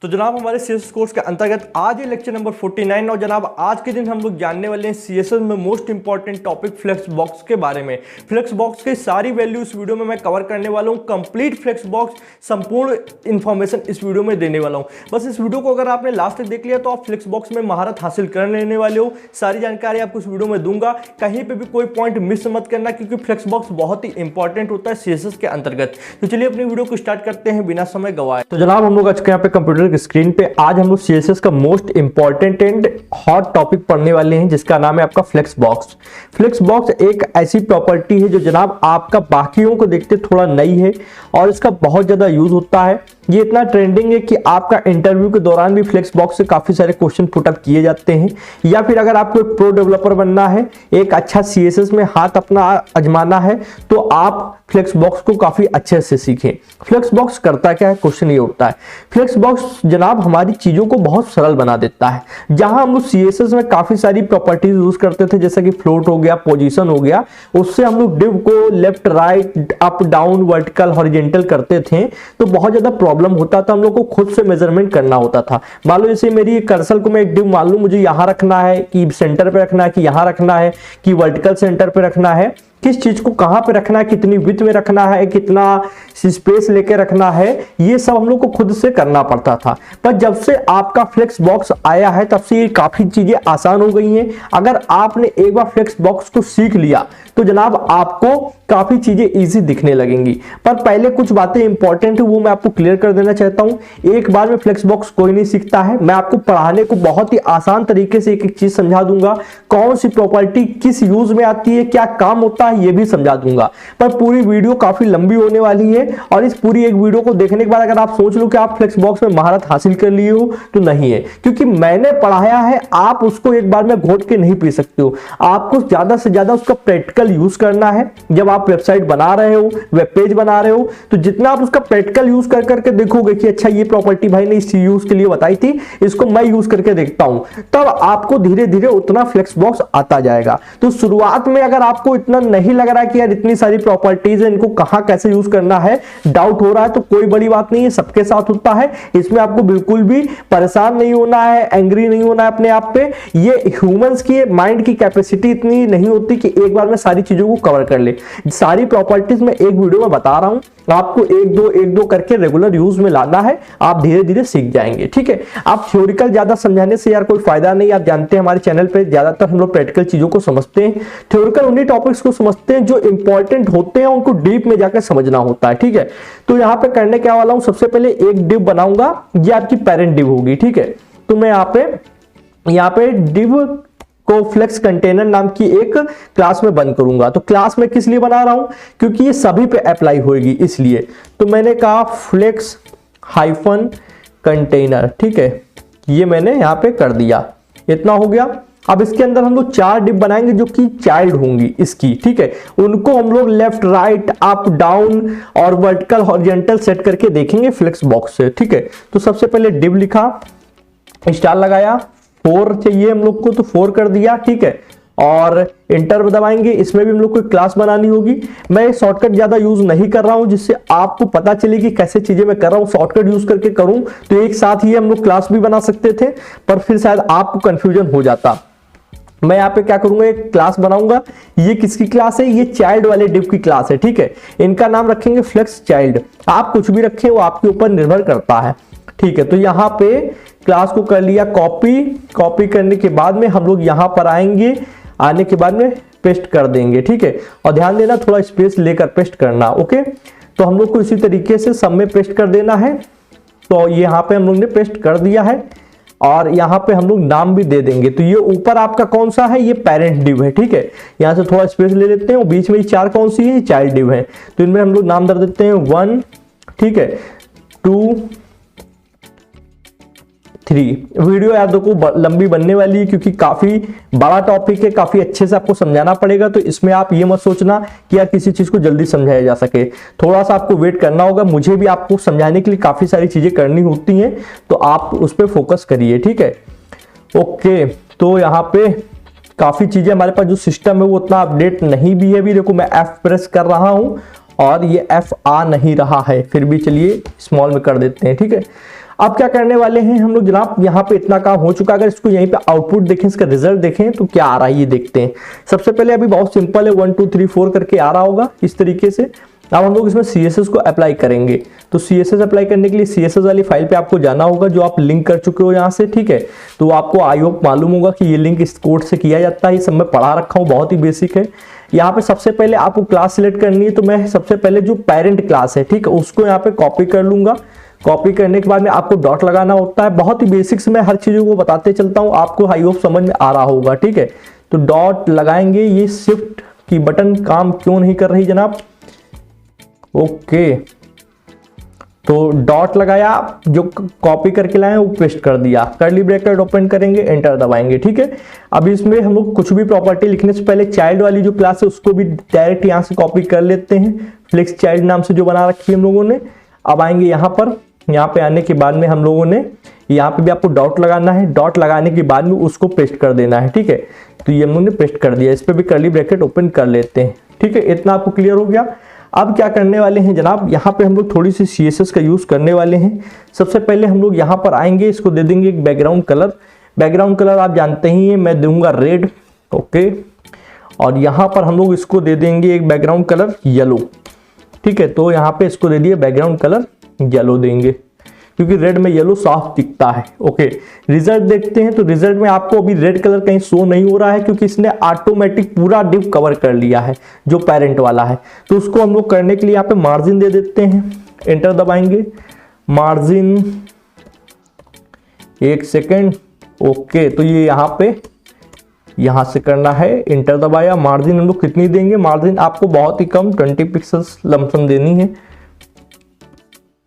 तो जनाब हमारे सीएसएस कोर्स के अंतर्गत आज ये लेक्चर नंबर 49 और जनाब आज के दिन हम लोग जानने वाले हैं सीएसएस में most important topic flex box के बारे में। फ्लेक्स बॉक्स की सारी वैल्यू इस वीडियो में मैं कवर करने वाला हूँ। कंप्लीट फ्लेक्स बॉक्स संपूर्ण इंफॉर्मेशन इस वीडियो में देने वाला हूँ। बस इस वीडियो को अगर आपने लास्ट तक देख लिया तो आप फ्लेक्स बॉक्स में महारत हासिल कर लेने वाले हो। सारी जानकारी आपको इस वीडियो में दूंगा, कहीं पर भी कोई पॉइंट मिस मत करना क्योंकि फ्लेक्स बॉक्स बहुत ही इंपॉर्टेंट होता है सीएसएस के अंतर्गत। तो चलिए अपनी वीडियो को स्टार्ट करते हैं बिना समय गवाए। तो जनाब हम लोग आज के यहाँ पे कंप्यूटर की स्क्रीन पे आज हम लोग सीएसएस का most important and hot topic पढ़ने वाले हैं जिसका नाम है आपका फ्लेक्स बॉक्स। फ्लेक्स बॉक्स एक ऐसी प्रॉपर्टी है जो जनाब आपका बाकियों को देखते थोड़ा नई है और इसका बहुत ज्यादा यूज होता है। ये इतना ट्रेंडिंग है कि आपका इंटरव्यू के दौरान भी फ्लेक्स बॉक्स से काफी सारे क्वेश्चन पुटअप किए जाते हैं, या फिर अगर आपको एक प्रो डेवलपर बनना है, एक अच्छा सीएसएस में हाथ अपना आजमाना है तो आप फ्लेक्स बॉक्स को काफी अच्छे से सीखें। फ्लेक्स बॉक्स करता क्या है, क्वेश्चन ये उठता है। फ्लेक्स बॉक्स जनाब हमारी चीजों को बहुत सरल बना देता है। जहां हम लोग सीएसएस में काफी सारी प्रॉपर्टीज यूज करते थे जैसे कि फ्लोट हो गया, पोजीशन हो गया, उससे हम लोग डिव को left right up down vertical horizontal करते थे तो बहुत ज्यादा प्रॉब्लम होता था। हम लोग को खुद से मेजरमेंट करना होता था। मान लो जैसे मेरी कर्सर को मैं एक डिव मान लूं, मुझे यहां रखना है कि सेंटर पे रखना है कि यहां रखना है कि वर्टिकल सेंटर पे रखना है, किस चीज को कहां पे रखना है, कितनी विड्थ में रखना है, कितना स्पेस लेके रखना है, ये सब हम लोग को खुद से करना पड़ता था। पर जब से आपका फ्लेक्स बॉक्स आया है तब से ये काफी चीजें आसान हो गई हैं। अगर आपने एक बार फ्लेक्स बॉक्स को सीख लिया तो जनाब आपको काफी चीजें इजी दिखने लगेंगी। पर पहले कुछ बातें इंपॉर्टेंट है वो मैं आपको क्लियर कर देना चाहता हूं। एक बार में फ्लेक्स बॉक्स कोई नहीं सीखता है। मैं आपको पढ़ाने को बहुत ही आसान तरीके से एक एक चीज समझा दूंगा, कौन सी प्रॉपर्टी किस यूज में आती है, क्या काम होता है ये भी समझा दूंगा। पर पूरी वीडियो काफी लंबी होने वाली है और इस पूरी एक वीडियो को देखने के बाद अगर आप सोच लो कि आप फ्लेक्स बॉक्स में महारत हासिल कर लिए हो तो नहीं है, क्योंकि मैंने पढ़ाया है। आप उसको एक बार में घोट के नहीं पी सकते हो। आपको ज्यादा से ज्यादा उसका प्रैक्टिकल यूज करना है। जब आप वेबसाइट बना रहे हो, वेब पेज बना रहे हो, तो जितना आप उसका प्रैक्टिकल यूज कर करके देखोगे कि अच्छा ये प्रॉपर्टी भाई ने इस यूज के लिए बताई थी, इसको मैं यूज करके देखता हूं, तब आपको धीरे धीरे उतना फ्लेक्स बॉक्स आता जाएगा। तो शुरुआत में अगर आपको इतना नहीं लग रहा है कि यार इतनी सारी प्रॉपर्टीज है, इनको कहां कैसे यूज करना है, डाउट हो रहा है, तो कोई बड़ी बात नहीं है, सबके साथ होता है। इसमें आपको बिल्कुल भी परेशान नहीं होना है, एंग्री नहीं होना है अपने आप पे। ये ह्यूमंस की माइंड की कैपेसिटी इतनी नहीं होती कि एक बार में सारी चीजों को कवर कर ले। सारी प्रॉपर्टीज में एक वीडियो में बता रहा हूं, आपको एक दो करके रेगुलर यूज में लाना है। आप धीरे धीरे सीख जाएंगे, ठीक है। आप थ्योरिकल ज्यादा समझाने से यार कोई फायदा नहीं। आप जानते हैं हमारे चैनल पे ज्यादातर हम लोग प्रैक्टिकल चीजों को समझते हैं, थ्योरिकल उन्हीं टॉपिक्स को समझते हैं जो इंपॉर्टेंट होते हैं, उनको डीप में जाकर समझना होता है, ठीक है। तो यहां पे करने क्या वाला हूं, सबसे पहले एक डिव बनाऊंगा, ये आपकी पेरेंट डिव होगी, ठीक है। तो मैं यहाँ पे डिव को फ्लेक्स कंटेनर नाम की एक क्लास में बंद करूंगा। तो क्लास में किस लिए बना रहा हूं, क्योंकि ये सभी पे अप्लाई होगी इसलिए। तो मैंने कहा फ्लेक्स हाइफन कंटेनर, ठीक है, ये मैंने यहां पे कर दिया। इतना हो गया। अब इसके अंदर हम लोग 4 डिव बनाएंगे जो कि चाइल्ड होंगी इसकी, ठीक है। उनको हम लोग लेफ्ट राइट अप डाउन और वर्टिकल हॉरिजॉन्टल सेट करके देखेंगे फ्लेक्स बॉक्स से, ठीक है। तो सबसे पहले डिव लिखा, स्टार लगाया, 4 चाहिए हम लोग को तो 4 कर दिया, ठीक है। और इंटर दबाएंगे। इसमें भी हम लोग को क्लास बनानी होगी। मैं शॉर्टकट ज्यादा यूज नहीं कर रहा हूं जिससे आपको पता चले कि कैसे चीजें मैं कर रहा हूं। शॉर्टकट यूज करके करूं तो एक साथ ही हम लोग क्लास भी बना सकते थे, पर फिर शायद आपको कंफ्यूजन हो जाता। मैं यहाँ पे क्या करूंगा, एक क्लास बनाऊंगा। ये किसकी क्लास है, ये चाइल्ड वाले डिव की क्लास है, ठीक है। इनका नाम रखेंगे फ्लेक्स चाइल्ड। आप कुछ भी रखें वो आपके ऊपर निर्भर करता है, ठीक है। तो यहाँ पे क्लास को कर लिया कॉपी करने के बाद में हम लोग यहाँ पर आएंगे, आने के बाद में पेस्ट कर देंगे, ठीक है। और ध्यान देना थोड़ा स्पेस लेकर पेस्ट करना, ओके। तो हम लोग को इसी तरीके से सब में पेस्ट कर देना है। तो यहाँ पे हम लोग ने पेस्ट कर दिया है और यहाँ पे हम लोग नाम भी दे देंगे। तो ये ऊपर आपका कौन सा है, ये पेरेंट डिव है, ठीक है। यहाँ से थोड़ा स्पेस ले लेते हैं। बीच में 4 कौन सी है, चाइल्ड डिव है। तो इनमें हम लोग नाम दे देते हैं 1, ठीक है, 2, 3। वीडियो यार देखो लंबी बनने वाली है क्योंकि काफी बड़ा टॉपिक है, काफी अच्छे से आपको समझाना पड़ेगा। तो इसमें आप ये मत सोचना कि यार किसी चीज को जल्दी समझाया जा सके, थोड़ा सा आपको वेट करना होगा। मुझे भी आपको समझाने के लिए काफी सारी चीजें करनी होती हैं, तो आप उस पर फोकस करिए, ठीक है। ओके, तो यहाँ पे काफी चीजें हमारे पास जो सिस्टम है वो उतना अपडेट नहीं भी है। भी देखो मैं F प्रेस कर रहा हूं और ये F आ नहीं रहा है, फिर भी चलिए स्मॉल में कर देते हैं, ठीक है। अब क्या करने वाले हैं हम लोग जनाब, यहाँ पे इतना काम हो चुका। अगर इसको यहीं पे आउटपुट देखें, इसका रिजल्ट देखें तो क्या आ रहा है ये देखते हैं। सबसे पहले अभी बहुत सिंपल है, 1 2 3 4 करके आ रहा होगा इस तरीके से। अब हम लोग इसमें CSS को अप्लाई करेंगे। तो CSS अप्लाई करने के लिए CSS वाली फाइल पे आपको जाना होगा जो आप लिंक कर चुके हो यहाँ से, ठीक है। तो आपको आई होप मालूम होगा कि ये लिंक इस कोड से किया जाता है, ये सब मैं पढ़ा रखा हूँ, बहुत ही बेसिक है। यहाँ पे सबसे पहले आपको क्लास सिलेक्ट करनी है, तो मैं सबसे पहले जो पेरेंट क्लास है, ठीक है, उसको यहाँ पे कॉपी कर लूंगा। कॉपी करने के बाद में आपको डॉट लगाना होता है। बहुत ही बेसिक्स में हर चीजों को बताते चलता हूँ, आपको आई होप समझ में आ रहा होगा, ठीक है। तो डॉट लगाएंगे। ये शिफ्ट की बटन काम क्यों नहीं कर रही जनाब? ओके, तो डॉट लगाया, जो कॉपी करके लाए वो पेस्ट कर दिया, कर्ली ब्रैकेट ओपन करेंगे, एंटर दबाएंगे, ठीक है। अब इसमें हम लोग कुछ भी प्रॉपर्टी लिखने से पहले चाइल्ड वाली जो क्लास है उसको भी डायरेक्ट यहाँ से कॉपी कर लेते हैं, फ्लेक्स चाइल्ड नाम से जो बना रखी है हम लोगों ने। अब आएंगे यहाँ पर, यहाँ पे आने के बाद में हम लोगों ने यहाँ पे भी आपको डॉट लगाना है। डॉट लगाने के बाद में उसको पेस्ट कर देना है, ठीक है। तो ये हम लोगों ने पेस्ट कर दिया, इस पर भी कर्ली ब्रैकेट ओपन कर लेते हैं, ठीक है। इतना आपको क्लियर हो गया। अब क्या करने वाले हैं जनाब, यहाँ पे हम लोग थोड़ी सी CSS का यूज करने वाले हैं। सबसे पहले हम लोग यहाँ पर आएंगे, इसको दे देंगे एक बैकग्राउंड कलर। बैकग्राउंड कलर आप जानते ही हैं, मैं दूंगा रेड, ओके। और यहाँ पर हम लोग इसको दे देंगे एक बैकग्राउंड कलर येलो, ठीक है। तो यहाँ पे इसको दे दिए बैकग्राउंड कलर येलो देंगे, क्योंकि रेड में येलो साफ दिखता है, ओके। रिजल्ट देखते हैं, तो रिजल्ट में आपको अभी रेड कलर कहीं शो नहीं हो रहा है, क्योंकि इसने ऑटोमेटिक पूरा डिव कवर कर लिया है जो पेरेंट वाला है। तो उसको हम लोग करने के लिए यहाँ पे मार्जिन दे देते हैं, एंटर दबाएंगे। Margin 1 second, okay. तो ये यहाँ पे यहाँ से करना है, एंटर दबाया। मार्जिन हम लोग कितनी देंगे? मार्जिन आपको बहुत ही कम 20 पिक्सल्स लमसम देनी है।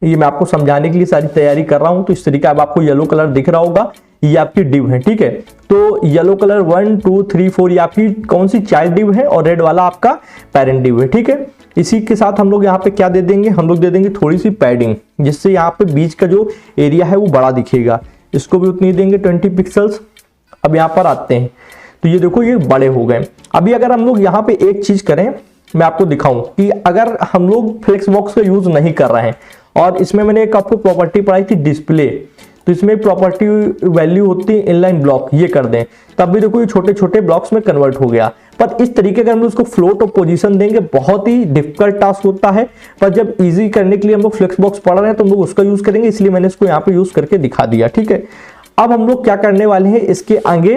ये मैं आपको समझाने के लिए सारी तैयारी कर रहा हूं। तो इस तरीके अब आपको येलो कलर दिख रहा होगा, ये आपकी डिव है, ठीक है। तो येलो कलर 1 2 3 4 ये आपकी कौन सी चाइल्ड डिव है, और रेड वाला आपका पेरेंट डिव है, ठीक है। इसी के साथ हम लोग यहाँ पे क्या दे देंगे, हम लोग दे देंगे थोड़ी सी पैडिंग, जिससे यहाँ पे बीच का जो एरिया है वो बड़ा दिखेगा। इसको भी उतनी देंगे 20 पिक्सल्स। अब यहाँ पर आते हैं, तो ये देखो ये बड़े हो गए। अभी अगर हम लोग यहाँ पे एक चीज करें, मैं आपको दिखाऊं कि अगर हम लोग फ्लेक्स बॉक्स का यूज नहीं कर रहे हैं, और इसमें मैंने एक आपको प्रॉपर्टी पढ़ाई थी डिस्प्ले, तो इसमें प्रॉपर्टी वैल्यू होती है इनलाइन ब्लॉक, ये कर दें, तब भी देखो ये छोटे छोटे ब्लॉक्स में कन्वर्ट हो गया। पर इस तरीके का हम लोग उसको फ्लोट और पोजीशन देंगे, बहुत ही डिफिकल्ट टास्क होता है। पर जब इजी करने के लिए हम लोग फ्लेक्स बॉक्स पढ़ रहे हैं तो हम लोग उसका यूज करेंगे, इसलिए मैंने इसको यहाँ पे यूज करके दिखा दिया, ठीक है। अब हम लोग क्या करने वाले हैं, इसके आगे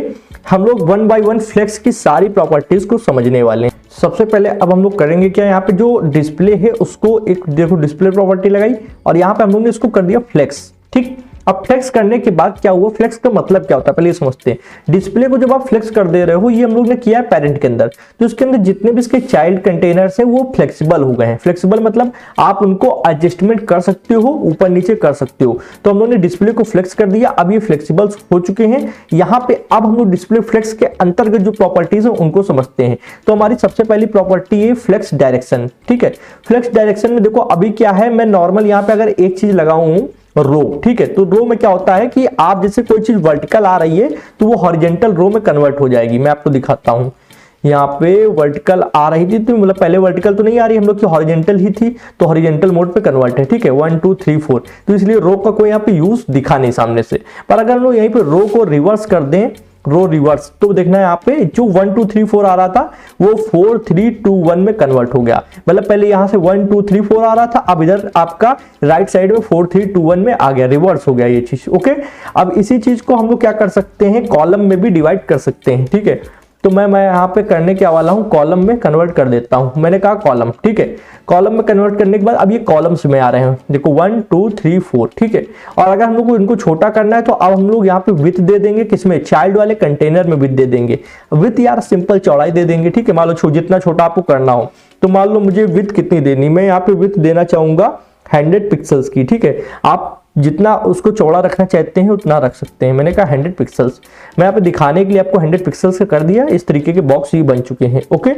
हम लोग 1 बाय 1 फ्लेक्स की सारी प्रॉपर्टीज को समझने वाले हैं। सबसे पहले अब हम लोग करेंगे क्या, यहाँ पे जो डिस्प्ले है उसको एक देखो डिस्प्ले प्रॉपर्टी लगाई, और यहाँ पे हम लोग ने इसको कर दिया फ्लेक्स, ठीक। अब फ्लेक्स करने के बाद क्या हुआ, फ्लेक्स का मतलब क्या होता है पहले ये समझते हैं। डिस्प्ले को जब आप फ्लेक्स कर दे रहे हो, ये हम लोग ने किया है पेरेंट के अंदर, तो इसके अंदर जितने भी इसके चाइल्ड कंटेनर्स हैं वो फ्लेक्सिबल हो गए हैं। फ्लेक्सिबल मतलब आप उनको एडजस्टमेंट कर सकते हो, ऊपर नीचे कर सकते हो। तो हम लोग ने डिस्प्ले को फ्लेक्स कर दिया, अब ये फ्लेक्सिबल हो चुके हैं। यहाँ पे अब हम लोग डिस्प्ले फ्लेक्स के अंतर्गत जो प्रॉपर्टीज है उनको समझते हैं। तो हमारी सबसे पहली प्रॉपर्टी है फ्लेक्स डायरेक्शन, ठीक है। फ्लेक्स डायरेक्शन में देखो अभी क्या है, मैं नॉर्मल यहाँ पे अगर एक चीज लगाऊं रो, ठीक है, तो रो में क्या होता है कि आप जैसे कोई चीज वर्टिकल आ रही है तो वो हॉरिजॉन्टल रो में कन्वर्ट हो जाएगी। मैं आपको दिखाता हूं, यहाँ पे वर्टिकल आ रही थी तो मतलब पहले वर्टिकल तो नहीं आ रही हम लोग की, हॉरिजॉन्टल ही थी, तो हॉरिजॉन्टल मोड पे कन्वर्ट है, ठीक है। 1 2 3 4, तो इसलिए रो का कोई यहाँ पे यूज दिखा नहीं सामने से। पर अगर हम लोग यहीं पे रो को रिवर्स कर दें, रो रिवर्स, तो देखना है यहाँ पे जो 1 2 3 4 आ रहा था वो 4 3 2 1 में कन्वर्ट हो गया। मतलब पहले यहाँ से 1 2 3 4 आ रहा था, अब इधर आपका राइट साइड में 4 3 2 1 में आ गया, रिवर्स हो गया ये चीज, ओके। अब इसी चीज को हम लोग क्या कर सकते हैं, कॉलम में भी डिवाइड कर सकते हैं, ठीक है। तो मैं यहाँ पे करने के वाला हूँ, कॉलम में कन्वर्ट कर देता हूँ। मैंने कहा कॉलम, ठीक है। कॉलम में कन्वर्ट करने के बाद अब ये कॉलम्स में आ रहे हैं, देखो 1 2 3 4, ठीक है। और अगर हम लोग को इनको छोटा करना है तो अब हम लोग यहाँ पे विड्थ दे देंगे, किसमें, चाइल्ड वाले कंटेनर में विड्थ दे देंगे। विड्थ यार सिंपल चौड़ाई दे देंगे, ठीक है। मान लो जितना छोटा आपको करना हो, तो मान लो मुझे विड्थ कितनी देनी, मैं यहाँ पे विड्थ देना चाहूंगा 100 पिक्सल्स की, ठीक है। आप जितना उसको चौड़ा रखना चाहते हैं उतना रख सकते हैं। मैंने कहा 100 पिक्सल्स, मैं यहाँ पे दिखाने के लिए आपको 100 पिक्सल्स का कर दिया। इस तरीके के बॉक्स ये बन चुके हैं, ओके।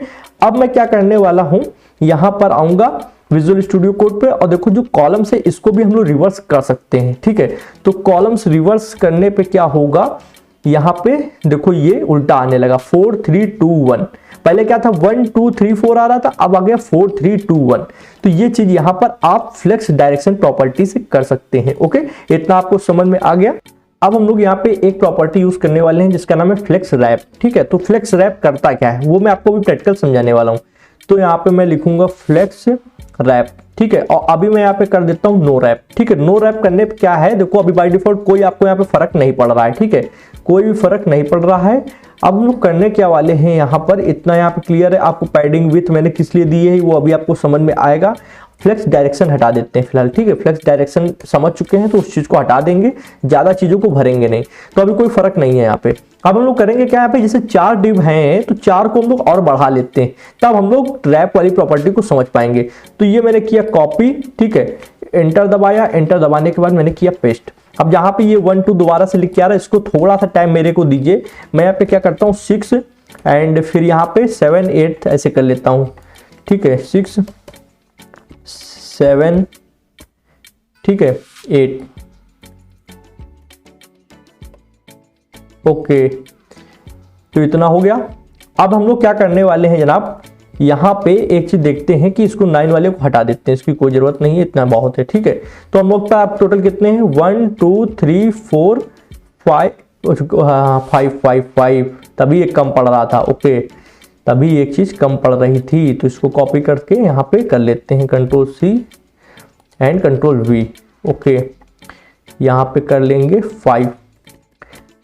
अब मैं क्या करने वाला हूँ, यहाँ पर आऊंगा विजुअल स्टूडियो कोड पे, और देखो जो कॉलम्स है इसको भी हम लोग रिवर्स कर सकते हैं, ठीक है। तो कॉलम्स रिवर्स करने पे क्या होगा, यहाँ पे देखो ये उल्टा आने लगा 4 3 2 1, पहले क्या था 1 2 3 4 आ रहा था, अब आ गया 4 3 2 1। तो ये चीज यहां पर आप फ्लेक्स डायरेक्शन प्रॉपर्टी से कर सकते हैं। ओके, इतना आपको समझ में आ गया। अब हम लोग यहाँ पे एक प्रॉपर्टी यूज करने वाले हैं जिसका नाम है फ्लेक्स रैप। ठीक है, तो फ्लेक्स रैप करता क्या है वो मैं आपको भी प्रैक्टिकल समझाने वाला हूँ। तो यहाँ पे मैं लिखूंगा फ्लेक्स रैप। ठीक है, और अभी मैं यहाँ पे कर देता हूँ नो रैप। ठीक है, नो रैप करने पे क्या है, देखो अभी बाय डिफॉल्ट कोई आपको यहाँ पे फर्क नहीं पड़ रहा है। ठीक है, कोई भी फर्क नहीं पड़ रहा है। अब हम लोग करने क्या वाले हैं यहाँ पर, इतना यहाँ पे क्लियर है। आपको पैडिंग विथ मैंने किस लिए दी है वो अभी आपको समझ में आएगा। फ्लेक्स डायरेक्शन हटा देते हैं फिलहाल। ठीक है, फ्लेक्स डायरेक्शन समझ चुके हैं तो उस चीज को हटा देंगे, ज्यादा चीजों को भरेंगे नहीं, तो अभी कोई फर्क नहीं है यहाँ पे। अब हम लोग करेंगे क्या, यहाँ पे जैसे 4 डिव हैं तो 4 को हम लोग और बढ़ा लेते हैं, तब हम लोग रैप वाली प्रॉपर्टी को समझ पाएंगे। तो ये मैंने किया कॉपी। ठीक है, एंटर दबाया, एंटर दबाने के बाद मैंने किया पेस्ट। अब जहां पे ये 1 2 दोबारा से लिख के आ रहा है, इसको थोड़ा सा टाइम मेरे को दीजिए। मैं यहाँ पे क्या करता हूँ 6 एंड फिर यहाँ पे 7 8 ऐसे कर लेता हूँ। ठीक है, 6 7 ठीक है 8। ओके, तो इतना हो गया। अब हम लोग क्या करने वाले हैं जनाब, यहाँ पे एक चीज देखते हैं कि इसको 9 वाले को हटा देते हैं, इसकी कोई जरूरत नहीं है, इतना बहुत है। ठीक है, तो हम लोग का टोटल कितने हैं 1 2 3 4 5 5 5, तभी एक कम पड़ रहा था। ओके, तभी एक चीज कम पड़ रही थी, तो इसको कॉपी करके यहाँ पे कर लेते हैं control C and control V। Okay, यहाँ पे कर लेंगे 5।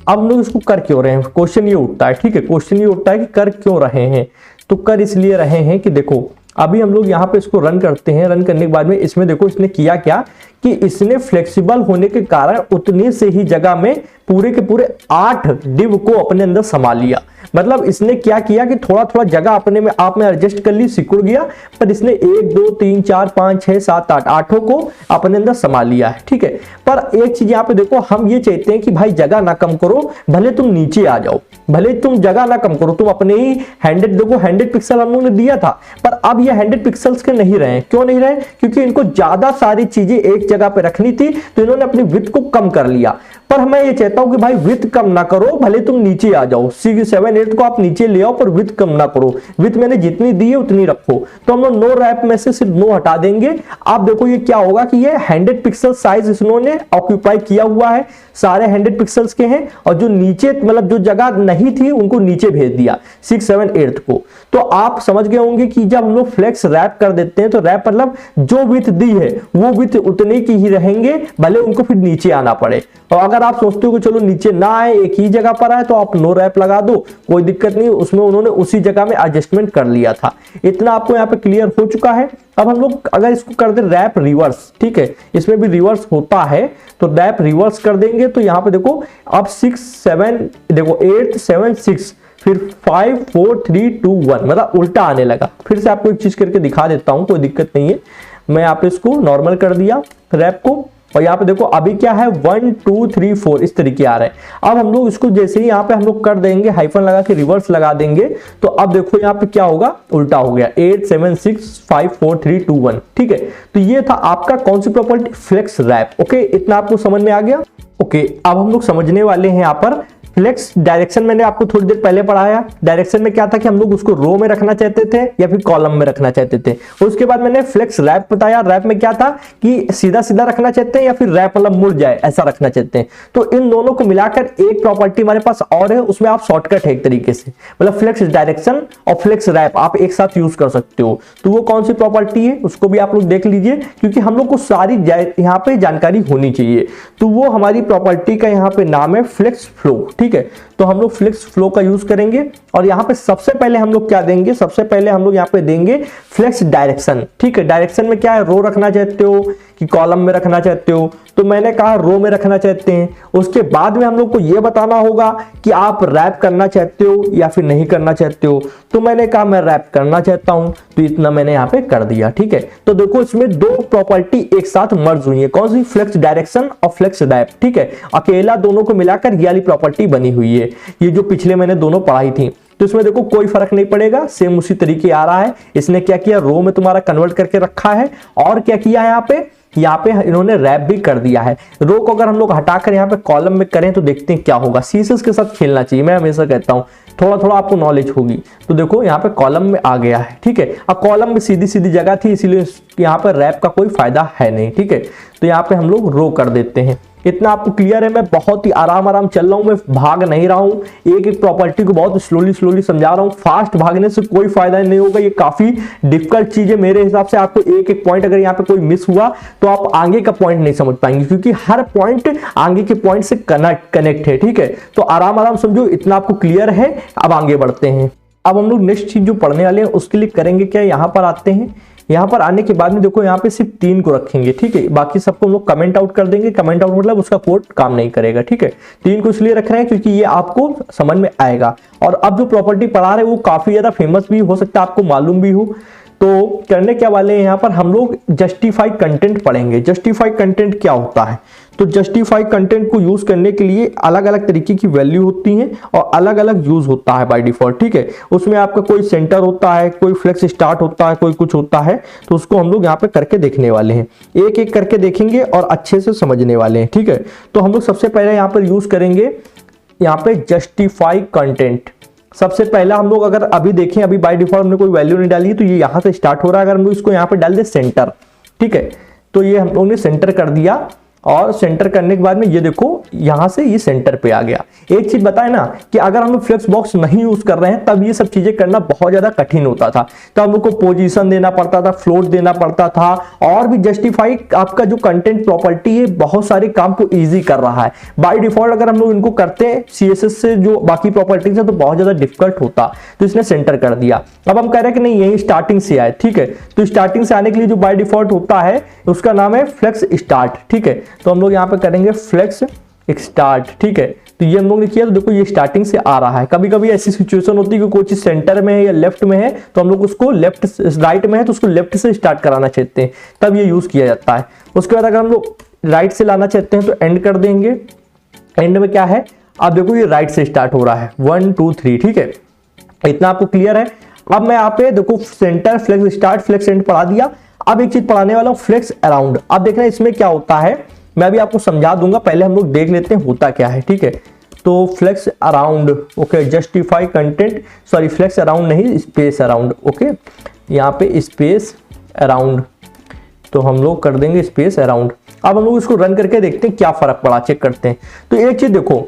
अब हम लोग इसको कर क्यों रहे हैं, क्वेश्चन ये उठता है। ठीक है, क्वेश्चन ये उठता है कि कर क्यों रहे हैं, तो कर इसलिए रहे हैं कि देखो अभी हम लोग यहाँ पे इसको रन करते हैं। रन करने के बाद में इसमें देखो इसने किया क्या कि इसने फ्लेक्सिबल होने के कारण उतनी से ही जगह में पूरे के पूरे 8 डिव को अपने अंदर समा लिया। मतलब इसने क्या किया कि थोड़ा थोड़ा जगह अपने में आप में एडजस्ट कर ली, सिकुड़ गया, पर इसने 1 2 3 4 5 6 7 8 आठों को अपने अंदर समा लिया है। ठीक है, पर एक चीज यहाँ पे देखो, हम ये चाहते हैं कि भाई जगह ना कम करो, भले तुम नीचे आ जाओ, भले तुम जगह ना कम करो, तुम अपने ही 100 देखो 100 पिक्सल हम लोग ने दिया था, पर अब ये 100 पिक्सल्स के नहीं रहे। क्यों नहीं रहे, क्योंकि इनको ज्यादा सारी चीजें एक जगह पे रखनी थी, तो इन्होंने अपनी विड्थ को कम कर लिया। पर मैं ये चाहता हूं कि भाई विड्थ कम ना करो, भले तुम नीचे आ जाओ, 7 8 को आप नीचे ले आओ, पर विड्थ कम ना करो, विड्थ मैंने जितनी दी है उतनी रखो। तो हम लोग नो रैप में से सिर्फ नो हटा देंगे। आप देखो ये क्या होगा कि ये 100 पिक्सल साइज इन्होंने ऑक्यूपाई किया हुआ है, सारे 100 पिक्सल्स के हैं, और जो नीचे मतलब जो जगह नहीं थी उनको नीचे भेज दिया 6 7 8 को। तो आप समझ गए होंगे कि जब हम लोग फ्लेक्स रैप कर देते हैं तो रैप मतलब जो विड्थ दी है वो विड्थ उतने की ही रहेंगे, भले उनको फिर नीचे आना पड़े। और अगर आप सोचते हो कि चलो नीचे ना आए, एक ही जगह पर आए, तो आप नो रैप लगा दो, कोई दिक्कत नहीं, उसमें उन्होंने उसी जगह में एडजस्टमेंट कर लिया था। इतना आपको यहाँ पे क्लियर हो चुका है। अब हम लोग अगर इसको कर दे रैप रिवर्स, ठीक है, इसमें भी रिवर्स होता है, तो रैप रिवर्स कर देंगे। तो यहाँ पे देखो अब 6 7 देखो 8 7 6 फिर 5 4 3 2 1, मतलब उल्टा आने लगा। फिर से आपको एक चीज करके दिखा देता हूं, कोई दिक्कत नहीं है। मैं यहाँ पे इसको नॉर्मल कर दिया रैप को, और यहाँ पे देखो अभी क्या है 1 2 3 4 इस तरीके आ रहे हैं। अब हम लोग इसको जैसे ही यहाँ पे हम लोग कर देंगे, हाइफन लगा के रिवर्स लगा देंगे, तो अब देखो यहाँ पे क्या होगा, उल्टा हो गया 8 7 6 5 4 3 2 1। ठीक है, तो ये था आपका कौन सी प्रॉपर्टी, फ्लेक्स रैप। ओके, इतना आपको समझ में आ गया। ओके, अब हम लोग समझने वाले हैं यहाँ पर फ्लेक्स डायरेक्शन। मैंने आपको थोड़ी देर पहले पढ़ाया, डायरेक्शन में क्या था कि हम लोग उसको रो में रखना चाहते थे या फिर कॉलम में रखना चाहते थे। उसके बाद मैंने फ्लेक्स रैप बताया, रैप में क्या था कि सीधा सीधा रखना चाहते हैं या फिर रैप मतलब मुड़ जाए ऐसा रखना चाहते हैं। तो इन दोनों को मिलाकर एक प्रॉपर्टी हमारे पास और है, उसमें आप शॉर्टकट है एक तरीके से, मतलब फ्लेक्स डायरेक्शन और फ्लेक्स रैप आप एक साथ यूज कर सकते हो। तो वो कौन सी प्रॉपर्टी है उसको भी आप लोग देख लीजिए, क्योंकि हम लोग को सारी यहाँ पे जानकारी होनी चाहिए। तो वो हमारी प्रॉपर्टी का यहाँ पे नाम है फ्लेक्स फ्लो। ठीक है, तो हम लोग फ्लेक्स फ्लो का यूज करेंगे, और यहां पे सबसे पहले हम लोग क्या देंगे, सबसे पहले हम लोग यहां पे देंगे फ्लेक्स डायरेक्शन। ठीक है, डायरेक्शन में क्या है, रो रखना चाहते हो कि कॉलम में रखना चाहते हो, तो मैंने कहा रो में रखना चाहते हैं। उसके बाद में हम लोग को यह बताना होगा कि आप रैप करना चाहते हो या फिर नहीं करना चाहते हो, तो मैंने कहा मैं रैप करना चाहता हूं, तो इतना मैंने यहां पे कर दिया। ठीक है, तो देखो इसमें दो प्रॉपर्टी एक साथ मर्ज हुई है, कौन सी, फ्लेक्स डायरेक्शन और फ्लेक्स रैप। ठीक है, अकेला दोनों को मिलाकर ये वाली प्रॉपर्टी बनी हुई है, ये जो पिछले मैंने दोनों पढ़ाई थी। तो इसमें देखो कोई फर्क नहीं पड़ेगा, सेम उसी तरीके आ रहा है। इसने क्या किया, रो में तुम्हारा कन्वर्ट करके रखा है, और क्या किया है यहाँ पे, यहाँ पे इन्होंने रैप भी कर दिया है। रो को अगर हम लोग हटाकर यहाँ पे कॉलम में करें तो देखते हैं क्या होगा। सीएसएस के साथ खेलना चाहिए, मैं हमेशा कहता हूँ, थोड़ा थोड़ा आपको नॉलेज होगी। तो देखो यहाँ पे कॉलम में आ गया है, ठीक है। अब कॉलम में सीधी सीधी जगह थी, इसीलिए यहाँ पे रैप का कोई फायदा है नहीं, ठीक है। तो यहाँ पे हम लोग रो कर देते हैं। इतना आपको क्लियर है। मैं बहुत ही आराम चल रहा हूँ, मैं भाग नहीं रहा हूँ, एक एक प्रॉपर्टी को बहुत स्लोली समझा रहा हूँ। फास्ट भागने से कोई फायदा नहीं होगा, ये काफी डिफिकल्ट चीज है मेरे हिसाब से। आपको एक एक पॉइंट अगर यहाँ पे कोई मिस हुआ तो आप आगे का पॉइंट नहीं समझ पाएंगे, क्योंकि हर पॉइंट आगे के पॉइंट से कनेक्ट है, ठीक है। तो आराम समझो, इतना आपको क्लियर है। अब आगे बढ़ते हैं। अब हम लोग नेक्स्ट चीज जो पढ़ने वाले हैं उसके लिए करेंगे क्या, यहाँ पर आते हैं। यहाँ पर आने के बाद में देखो यहाँ पे सिर्फ 3 को रखेंगे, ठीक है। बाकी सबको हम लोग कमेंट आउट कर देंगे। कमेंट आउट मतलब उसका कोड काम नहीं करेगा, ठीक है। 3 को इसलिए रख रहे हैं क्योंकि ये आपको समझ में आएगा। और अब जो प्रॉपर्टी पढ़ा रहे हैं वो काफी ज्यादा फेमस भी हो सकता है, आपको मालूम भी हो। तो करने क्या वाले हैं, यहाँ पर हम लोग जस्टिफाई कंटेंट पढ़ेंगे। जस्टिफाई कंटेंट क्या होता है, तो जस्टिफाई कंटेंट को यूज करने के लिए अलग अलग तरीके की वैल्यू होती हैं और अलग अलग यूज होता है बाय डिफॉल्ट, ठीक है। उसमें आपका कोई सेंटर होता है, कोई फ्लेक्स स्टार्ट होता है, कोई कुछ होता है। तो उसको हम लोग यहाँ पे करके देखने वाले हैं, एक एक करके देखेंगे और अच्छे से समझने वाले हैं, ठीक है। तो हम लोग सबसे पहले यहाँ पर यूज करेंगे यहाँ पे जस्टिफाई कंटेंट। सबसे पहला हम लोग अगर अभी देखें, अभी बाय डिफॉल्ट हमने कोई वैल्यू नहीं डाली, तो ये यहाँ से स्टार्ट हो रहा है। अगर हम लोग इसको यहाँ पे डाल दे सेंटर, ठीक है, तो ये हम लोग ने सेंटर कर दिया। और सेंटर करने के बाद में ये देखो यहां से ये सेंटर पे आ गया। एक चीज बताए ना कि अगर हम लोग फ्लेक्स बॉक्स नहीं यूज कर रहे हैं तब ये सब चीजें करना बहुत ज्यादा कठिन होता था। तो हम लोग को पोजीशन देना पड़ता था, फ्लोट देना पड़ता था, और भी जस्टिफाई आपका जो कंटेंट प्रॉपर्टी है बहुत सारे काम को इजी कर रहा है। बाय डिफॉल्ट अगर हम लोग इनको करते हैं सीएसएस से जो बाकी प्रॉपर्टीज है तो बहुत ज्यादा डिफिकल्ट होता, तो इसने सेंटर कर दिया। अब हम कह रहे हैं कि नहीं, यही स्टार्टिंग से आए, ठीक है। तो स्टार्टिंग से आने के लिए जो बाय डिफॉल्ट होता है उसका नाम है फ्लेक्स स्टार्ट, ठीक है। तो हम लोग यहाँ पे करेंगे फ्लेक्स स्टार्ट, ठीक है। तो ये हम लोग ने किया, तो देखो ये स्टार्टिंग से आ रहा है। कभी कभी ऐसी सिचुएशन होती है कि कोई चीज सेंटर में है या लेफ्ट में है, तो हम लोग उसको लेफ्ट, राइट में है तो उसको लेफ्ट से स्टार्ट कराना चाहते हैं, तब ये यूज किया जाता है। उसके बाद अगर हम लोग राइट से लाना चाहते हैं तो एंड कर देंगे। एंड में क्या है, अब देखो ये राइट से स्टार्ट हो रहा है, 1 2 3, ठीक है। इतना आपको क्लियर है। अब मैं यहाँ पे देखो centre, flex start, flex end पढ़ा दिया। अब एक चीज पढ़ाने वाला हूं, फ्लेक्स अराउंड। अब देखना इसमें क्या होता है, मैं अभी आपको समझा दूंगा, पहले हम लोग देख लेते हैं होता क्या है, ठीक है। तो flex around, okay, justify content, sorry flex around नहीं, स्पेस अराउंड, ओके। यहाँ पे स्पेस अराउंड, तो हम लोग कर देंगे स्पेस अराउंड। अब हम लोग इसको रन करके देखते हैं क्या फर्क पड़ा, चेक करते हैं। तो एक चीज देखो,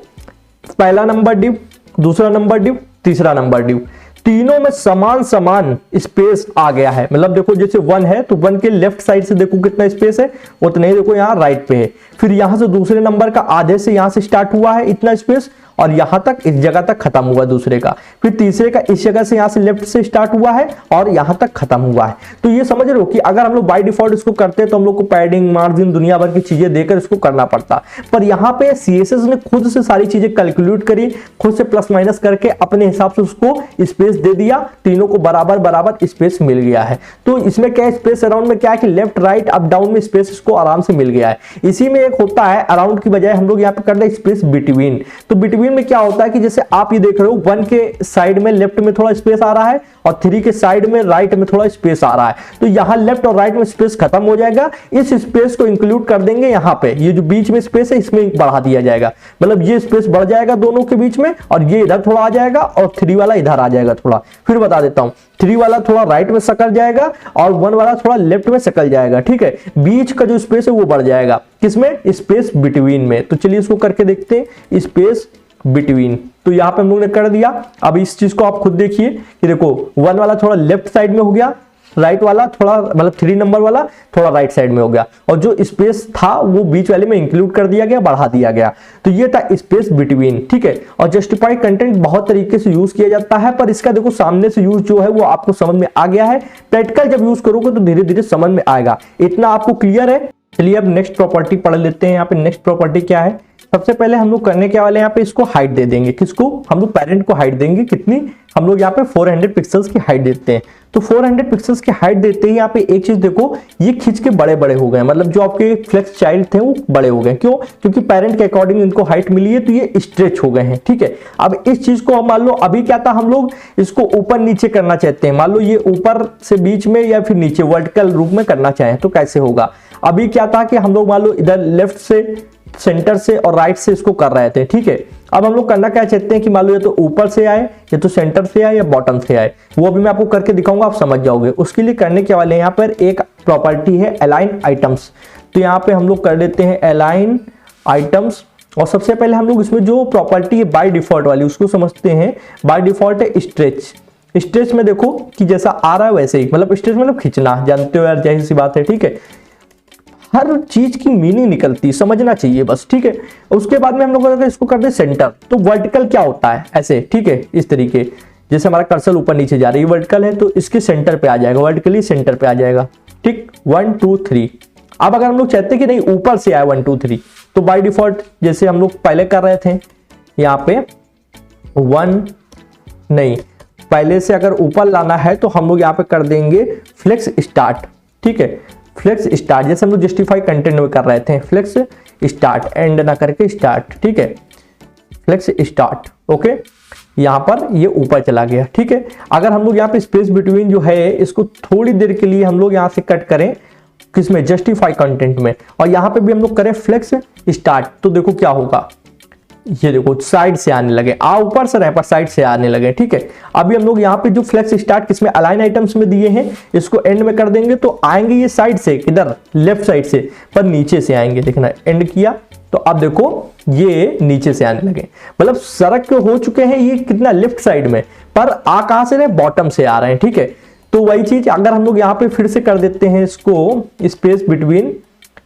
पहला नंबर डिव, दूसरा नंबर डिव, तीसरा नंबर डिव, तीनों में समान स्पेस आ गया है। मतलब देखो जैसे 1 है तो 1 के लेफ्ट साइड से देखो कितना स्पेस है, उतना ही देखो यहाँ राइट पे है। फिर यहां से दूसरे नंबर का आधे से यहां से स्टार्ट हुआ है इतना स्पेस, और यहां तक इस जगह तक खत्म हुआ दूसरे का। फिर तीसरे का इस जगह से यहां से लेफ्ट से स्टार्ट हुआ है और यहां तक खत्म हुआ है। तो ये समझ रहे हो कि अगर हम लोग बाय डिफॉल्ट इसको करते हैं तो हम लोग को पैडिंग, मार्जिन, दुनिया भर की चीजें देकर इसको करना पड़ता, पर यहाँ पे सीएसएस ने खुद से सारी चीजें कैलकुलेट करी, खुद से प्लस माइनस करके अपने हिसाब से उसको स्पेस दे दिया। तीनों को बराबर स्पेस मिल गया है। तो इसमें क्या है, स्पेस अराउंड में क्या है कि लेफ्ट राइट अप डाउन में स्पेस इसको आराम से मिल गया है। इसी में एक होता है अराउंड की बजाय हम लोग यहाँ पे करते हैं स्पेस बिटवीन। तो बिटवीन में क्या होता है कि जैसे आप ये देख रहे हो 1 के साइड में लेफ्ट में थोड़ा स्पेस आ रहा है और 3 के साइड में राइट में थोड़ा स्पेस आ रहा है, तो यहां लेफ्ट और राइट में स्पेस खत्म हो जाएगा। इस स्पेस को इंक्लूड कर देंगे यहाँ पे, ये जो बीच में स्पेस है इसमें बढ़ा दिया जाएगा। मतलब ये स्पेस बढ़ जाएगा दोनों के बीच में, और ये इधर थोड़ा आ जाएगा और 3 वाला इधर आ जाएगा थोड़ा। फिर बता देता हूं, 3 वाला थोड़ा राइट में सकल जाएगा और 1 वाला थोड़ा लेफ्ट में सकल जाएगा, ठीक है। बीच का जो स्पेस है वो बढ़ जाएगा, किसमें, स्पेस बिटवीन में। तो चलिए इसको करके देखते हैं, स्पेस बिटवीन। तो यहां पे हम लोग ने कर दिया। अब इस चीज को आप खुद देखिए कि देखो 1 वाला थोड़ा लेफ्ट साइड में हो गया, राइट वाला थोड़ा, मतलब 3 नंबर वाला थोड़ा राइट साइड में हो गया, और जो स्पेस था वो बीच वाले में इंक्लूड कर दिया गया, बढ़ा दिया गया। तो ये था स्पेस बिटवीन, ठीक है। और जस्टिफाई कंटेंट बहुत तरीके से यूज किया जाता है, पर इसका देखो सामने से यूज जो है वो आपको समझ में आ गया है। प्रैक्टिकल जब यूज करोगे तो धीरे धीरे समझ में आएगा। इतना आपको क्लियर है। चलिए अब नेक्स्ट प्रॉपर्टी पढ़ लेते हैं। यहाँ पे नेक्स्ट प्रॉपर्टी क्या है, सबसे पहले हम लोग करने के वाले यहाँ पे इसको हाइट दे देंगे। किसको, हम लोग पेरेंट को हाइट देंगे। कितनी, हम लोग यहाँ पे 400 पिक्सल्स की हाइट देते हैं। तो 400 पिक्सल्स की हाइट देते ही यहाँ पे एक चीज देखो, ये खिंच के बड़े बड़े हो गए, मतलब जो आपके फ्लेक्स चाइल्ड थे वो बड़े हो गए। क्यों, क्योंकि पेरेंट के अकॉर्डिंग इनको हाइट मिली है तो ये स्ट्रेच हो गए हैं, ठीक है। अब इस चीज को मान लो अभी क्या था, हम लोग इसको ऊपर नीचे करना चाहते हैं। मान लो ये ऊपर से बीच में या फिर नीचे वर्टिकल रूप में करना चाहें तो कैसे होगा। अभी क्या था कि हम लोग मान लो इधर लेफ्ट से, सेंटर से और राइट से इसको कर रहे थे, ठीक है। अब हम लोग करना क्या चाहते हैं कि मान लो या तो ऊपर से आए, या तो सेंटर से आए, या बॉटम से आए, वो अभी मैं आपको करके दिखाऊंगा, आप समझ जाओगे। उसके लिए करने के वाले यहाँ पर एक प्रॉपर्टी है अलाइन आइटम्स, तो यहाँ पे हम लोग कर देते हैं अलाइन आइटम्स। और सबसे पहले हम लोग इसमें जो प्रॉपर्टी है बाय डिफॉल्ट वाली उसको समझते हैं। बाय डिफॉल्ट है स्ट्रेच। स्ट्रेच में देखो कि जैसा आ रहा है वैसे ही, मतलब स्ट्रेच मतलब खींचना, जानते हो यार, जैसी सी बात है, ठीक है। हर चीज की मीनिंग निकलती, समझना चाहिए बस, ठीक है। उसके बाद में हम लोग अगर इसको करते हैं सेंटर, तो वर्टिकल क्या होता है ऐसे, ठीक है, इस तरीके, जैसे हमारा कर्सर ऊपर नीचे जा रही है, वर्टिकल है तो इसके सेंटर पे आ जाएगा, वर्टिकली सेंटर पे आ जाएगा, ठीक। 1 2 3। अब अगर हम लोग चाहते हैं कि नहीं ऊपर से आए 1 2 3, तो बाय डिफॉल्ट जैसे हम लोग पहले कर रहे थे, यहाँ पे 1 नहीं, पहले से अगर ऊपर लाना है तो हम लोग यहाँ पे कर देंगे फ्लेक्स स्टार्ट, ठीक है। फ्लेक्स स्टार्ट जैसे हम लोग जस्टिफाई कंटेंट में कर रहे थे, फ्लेक्स स्टार्ट, एंड ना करके स्टार्ट, ठीक है, फ्लेक्स स्टार्ट, ओके। यहाँ पर ये ऊपर चला गया, ठीक है। अगर हम लोग यहाँ पे स्पेस बिटवीन जो है इसको थोड़ी देर के लिए हम लोग यहाँ से कट करें, किसमें, जस्टिफाई कंटेंट में, और यहाँ पे भी हम लोग करें फ्लेक्स स्टार्ट, तो देखो क्या होगा, ये देखो साइड से आने लगे, ऊपर से रहे पर साइड से आने लगे, ठीक है। अभी हम लोग यहाँ पे जो फ्लेक्स स्टार्ट किसमें, अलाइन आइटम्स में दिए हैं, इसको एंड में कर देंगे तो आएंगे ये साइड से, किधर, लेफ्ट साइड से, पर नीचे से आएंगे, देखना एंड किया तो अब देखो ये नीचे से आने लगे, मतलब सड़क हो चुके हैं ये कितना, लेफ्ट साइड में, पर आ कहां से रहे, बॉटम से आ रहे हैं, ठीक है। तो वही चीज अगर हम लोग यहाँ पे फिर से कर देते हैं इसको स्पेस बिटवीन,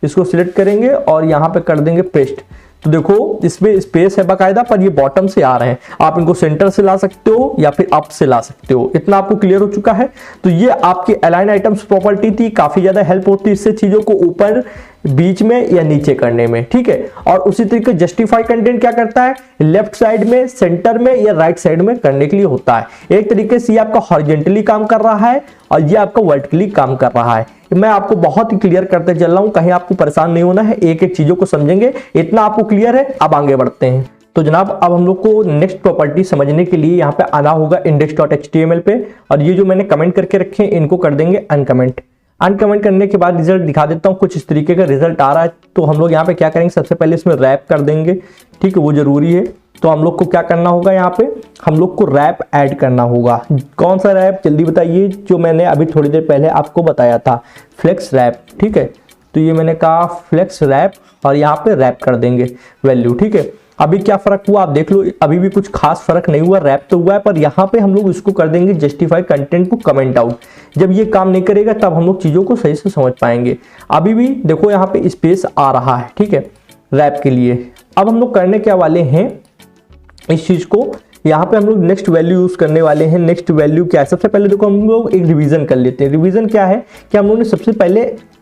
इसको सिलेक्ट करेंगे और यहाँ पे कर देंगे पेस्ट, तो देखो इसमें स्पेस है बाकायदा, पर ये बॉटम से आ रहे हैं। आप इनको सेंटर से ला सकते हो या फिर अप से ला सकते हो, इतना आपको क्लियर हो चुका है। तो ये आपकी अलाइन आइटम्स प्रॉपर्टी थी, काफी ज्यादा हेल्प होती है इससे चीजों को ऊपर, बीच में या नीचे करने में, ठीक है। और उसी तरीके जस्टिफाई कंटेंट क्या करता है, लेफ्ट साइड में, सेंटर में या राइट साइड में करने के लिए होता है। एक तरीके से ये आपका हॉरिजॉन्टली काम कर रहा है और ये आपका वर्टिकली काम कर रहा है। मैं आपको बहुत ही क्लियर करते चल रहा हूं, कहीं आपको परेशान नहीं होना है, एक एक चीजों को समझेंगे, इतना आपको क्लियर है। अब आगे बढ़ते हैं। तो जनाब अब हम लोग को नेक्स्ट प्रॉपर्टी समझने के लिए यहाँ पे आना होगा index.html पे, और ये जो मैंने कमेंट करके रखे हैं इनको कर देंगे अनकमेंट। अनकमेंट करने के बाद रिजल्ट दिखा देता हूँ, कुछ इस तरीके का रिजल्ट आ रहा है। तो हम लोग यहाँ पे क्या करेंगे, सबसे पहले इसमें रैप कर देंगे, ठीक है, वो जरूरी है। तो हम लोग को क्या करना होगा, यहाँ पे हम लोग को रैप ऐड करना होगा। कौन सा रैप, जल्दी बताइए, जो मैंने अभी थोड़ी देर पहले आपको बताया था, फ्लेक्स रैप, ठीक है। तो ये मैंने कहा फ्लेक्स रैप, और यहाँ पे रैप कर देंगे वैल्यू, ठीक है। अभी क्या फर्क हुआ आप देख लो, अभी भी कुछ खास फर्क नहीं हुआ, रैप तो हुआ है, पर यहाँ पे हम लोग इसको कर देंगे जस्टिफाई कंटेंट को कमेंट आउट। जब ये काम नहीं करेगा तब हम लोग चीजों को सही से समझ पाएंगे। अभी भी देखो यहाँ पे स्पेस आ रहा है, ठीक है, रैप के लिए। अब हम लोग करने क्या वाले हैं, इस चीज को यहाँ पे हम लोग नेक्स्ट वैल्यू यूज करने वाले हैं। नेक्स्ट वैल्यू क्या है, सबसे पहले देखो हम लोग एक रिवीजन कर लेते हैं। रिवीजन क्या है कि हम लोग ने सबसे पहले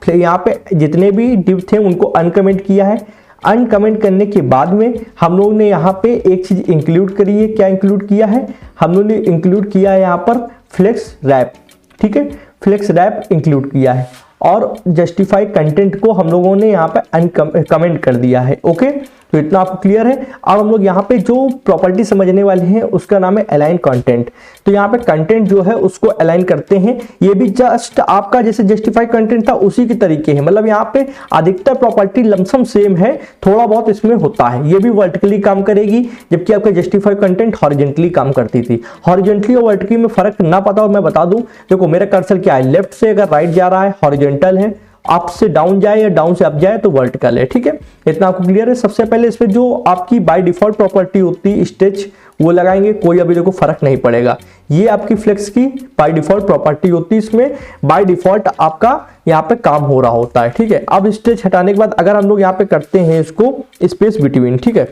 यहाँ पे जितने भी डिव थे उनको अनकमेंट किया है। अनकमेंट करने के बाद में हम लोग ने यहाँ पे एक चीज इंक्लूड करी है। क्या इंक्लूड किया है, हम लोग ने इंक्लूड किया है यहाँ पर फ्लेक्स रैप, ठीक है, फ्लेक्स रैप इंक्लूड किया है, और जस्टिफाई कंटेंट को हम लोगों ने यहाँ पे कमेंट कर दिया है। ओके, तो इतना आपको क्लियर है। अब हम लोग यहाँ पे जो प्रॉपर्टी समझने वाले हैं उसका नाम है अलाइन कंटेंट। तो यहाँ पे कंटेंट जो है उसको अलाइन करते हैं। ये भी जस्ट आपका जैसे जस्टिफाई कंटेंट था उसी के तरीके है, मतलब यहाँ पे अधिकतर प्रॉपर्टी लमसम सेम है, थोड़ा बहुत इसमें होता है। ये भी वर्टिकली काम करेगी, जबकि आपका जस्टिफाई कंटेंट हॉरिजॉन्टली काम करती थी। हॉरिजॉन्टली और वर्टिकली में फर्क ना पता हो मैं बता दूं, देखो मेरा कर्सर क्या है, लेफ्ट से अगर राइट जा रहा है हॉरिजॉन्टल है, अप से डाउन जाए या डाउन से अप जाए तो वर्टिकल है, ठीक है, इतना आपको क्लियर है। सबसे पहले इसमें जो आपकी बाय डिफॉल्ट प्रॉपर्टी होती है स्ट्रेच, वो लगाएंगे, कोई अभी देखो फर्क नहीं पड़ेगा। ये आपकी फ्लेक्स की बाय डिफॉल्ट प्रॉपर्टी होती है, इसमें बाय डिफॉल्ट आपका यहाँ पे काम हो रहा होता है, ठीक है। अब स्ट्रेच हटाने के बाद अगर हम लोग यहाँ पे करते हैं इसको स्पेस बिटवीन, ठीक है,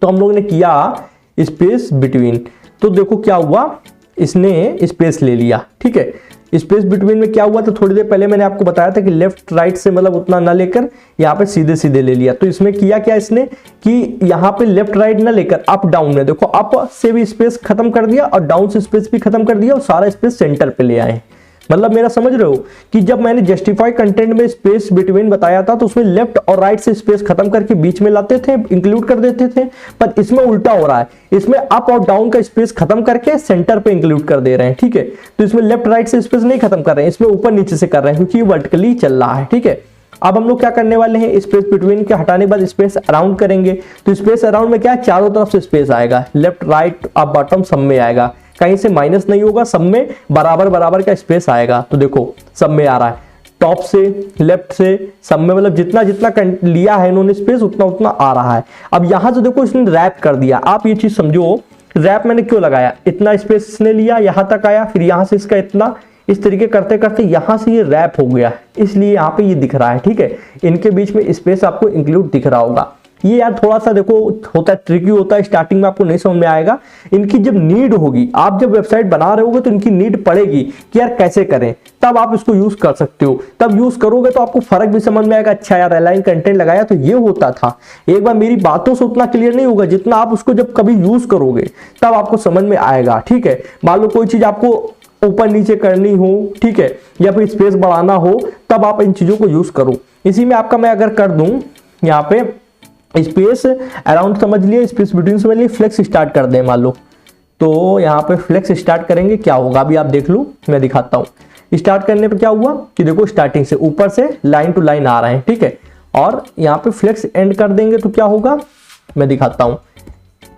तो हम लोग ने किया स्पेस बिटवीन, तो देखो क्या हुआ, इसने स्पेस ले लिया, ठीक है। स्पेस बिटवीन में क्या हुआ, तो थोड़ी देर पहले मैंने आपको बताया था कि लेफ्ट राइट से मतलब उतना ना लेकर यहाँ पे सीधे सीधे ले लिया। तो इसमें किया क्या इसने कि यहाँ पे लेफ्ट राइट ना लेकर अप डाउन में, देखो अप से भी स्पेस खत्म कर दिया और डाउन से स्पेस भी खत्म कर दिया और सारा स्पेस सेंटर पे ले आए। मतलब मेरा समझ रहे हो कि जब मैंने जस्टिफाई कंटेंट में स्पेस बिटवीन बताया था तो उसमें लेफ्ट और राइट से स्पेस खत्म करके बीच में लाते थे, इंक्लूड कर देते थे, पर इसमें उल्टा हो रहा है, इसमें अप और डाउन का स्पेस खत्म करके सेंटर पे इंक्लूड कर दे रहे हैं, ठीक है। तो इसमें लेफ्ट राइट से स्पेस नहीं खत्म कर रहे हैं, इसमें ऊपर नीचे से कर रहे हैं क्योंकि ये वर्टिकली चल रहा है, ठीक है। अब हम लोग क्या करने वाले हैं, स्पेस बिटवीन के हटाने के बाद स्पेस अराउंड करेंगे। तो स्पेस अराउंड में क्या है, चारों तरफ से स्पेस आएगा, लेफ्ट राइट अप बॉटम सब में आएगा, कहीं से माइनस नहीं होगा, सब में बराबर बराबर का स्पेस आएगा। तो देखो सब में आ रहा है, टॉप से लेफ्ट से सब में, मतलब जितना जितना लिया है इन्होंने स्पेस उतना उतना आ रहा है। अब यहां से देखो इसने रैप कर दिया, आप ये चीज समझो, रैप मैंने क्यों लगाया, इतना स्पेस इसने लिया, यहां तक आया, फिर यहां से इसका इतना, इस तरीके करते करते यहां से ये रैप हो गया, इसलिए यहाँ पे ये दिख रहा है। ठीक है, इनके बीच में स्पेस आपको इंक्लूड दिख रहा होगा। ये यार थोड़ा सा देखो होता है, ट्रिकी होता है, स्टार्टिंग में आपको नहीं समझ में आएगा। इनकी जब नीड होगी, आप जब वेबसाइट बना रहे होगे तो इनकी नीड पड़ेगी कि यार कैसे करें, तब आप इसको यूज कर सकते हो। तब यूज करोगे तो आपको फर्क भी समझ में आएगा, अच्छा यार अलाइन कंटेंट लगाया तो ये होता था। एक बार मेरी बातों से उतना क्लियर नहीं होगा, जितना आप उसको जब कभी यूज करोगे तब आपको समझ में आएगा। ठीक है, मान लो कोई चीज आपको ऊपर नीचे करनी हो, ठीक है, या फिर स्पेस बढ़ाना हो, तब आप इन चीजों को यूज करो। इसी में आपका मैं अगर कर दूं यहाँ पे स्पेस अराउंड समझ लिए, स्पेस बिटवीन समझ लिए, फ्लेक्स स्टार्ट कर दें मान लो, तो यहाँ पे फ्लेक्स स्टार्ट करेंगे, क्या होगा अभी आप देख लो, मैं दिखाता हूँ। स्टार्ट करने पे क्या हुआ कि देखो स्टार्टिंग से ऊपर से लाइन टू लाइन आ रहे हैं। ठीक है, और यहाँ पे फ्लेक्स एंड कर देंगे तो क्या होगा, मैं दिखाता हूँ।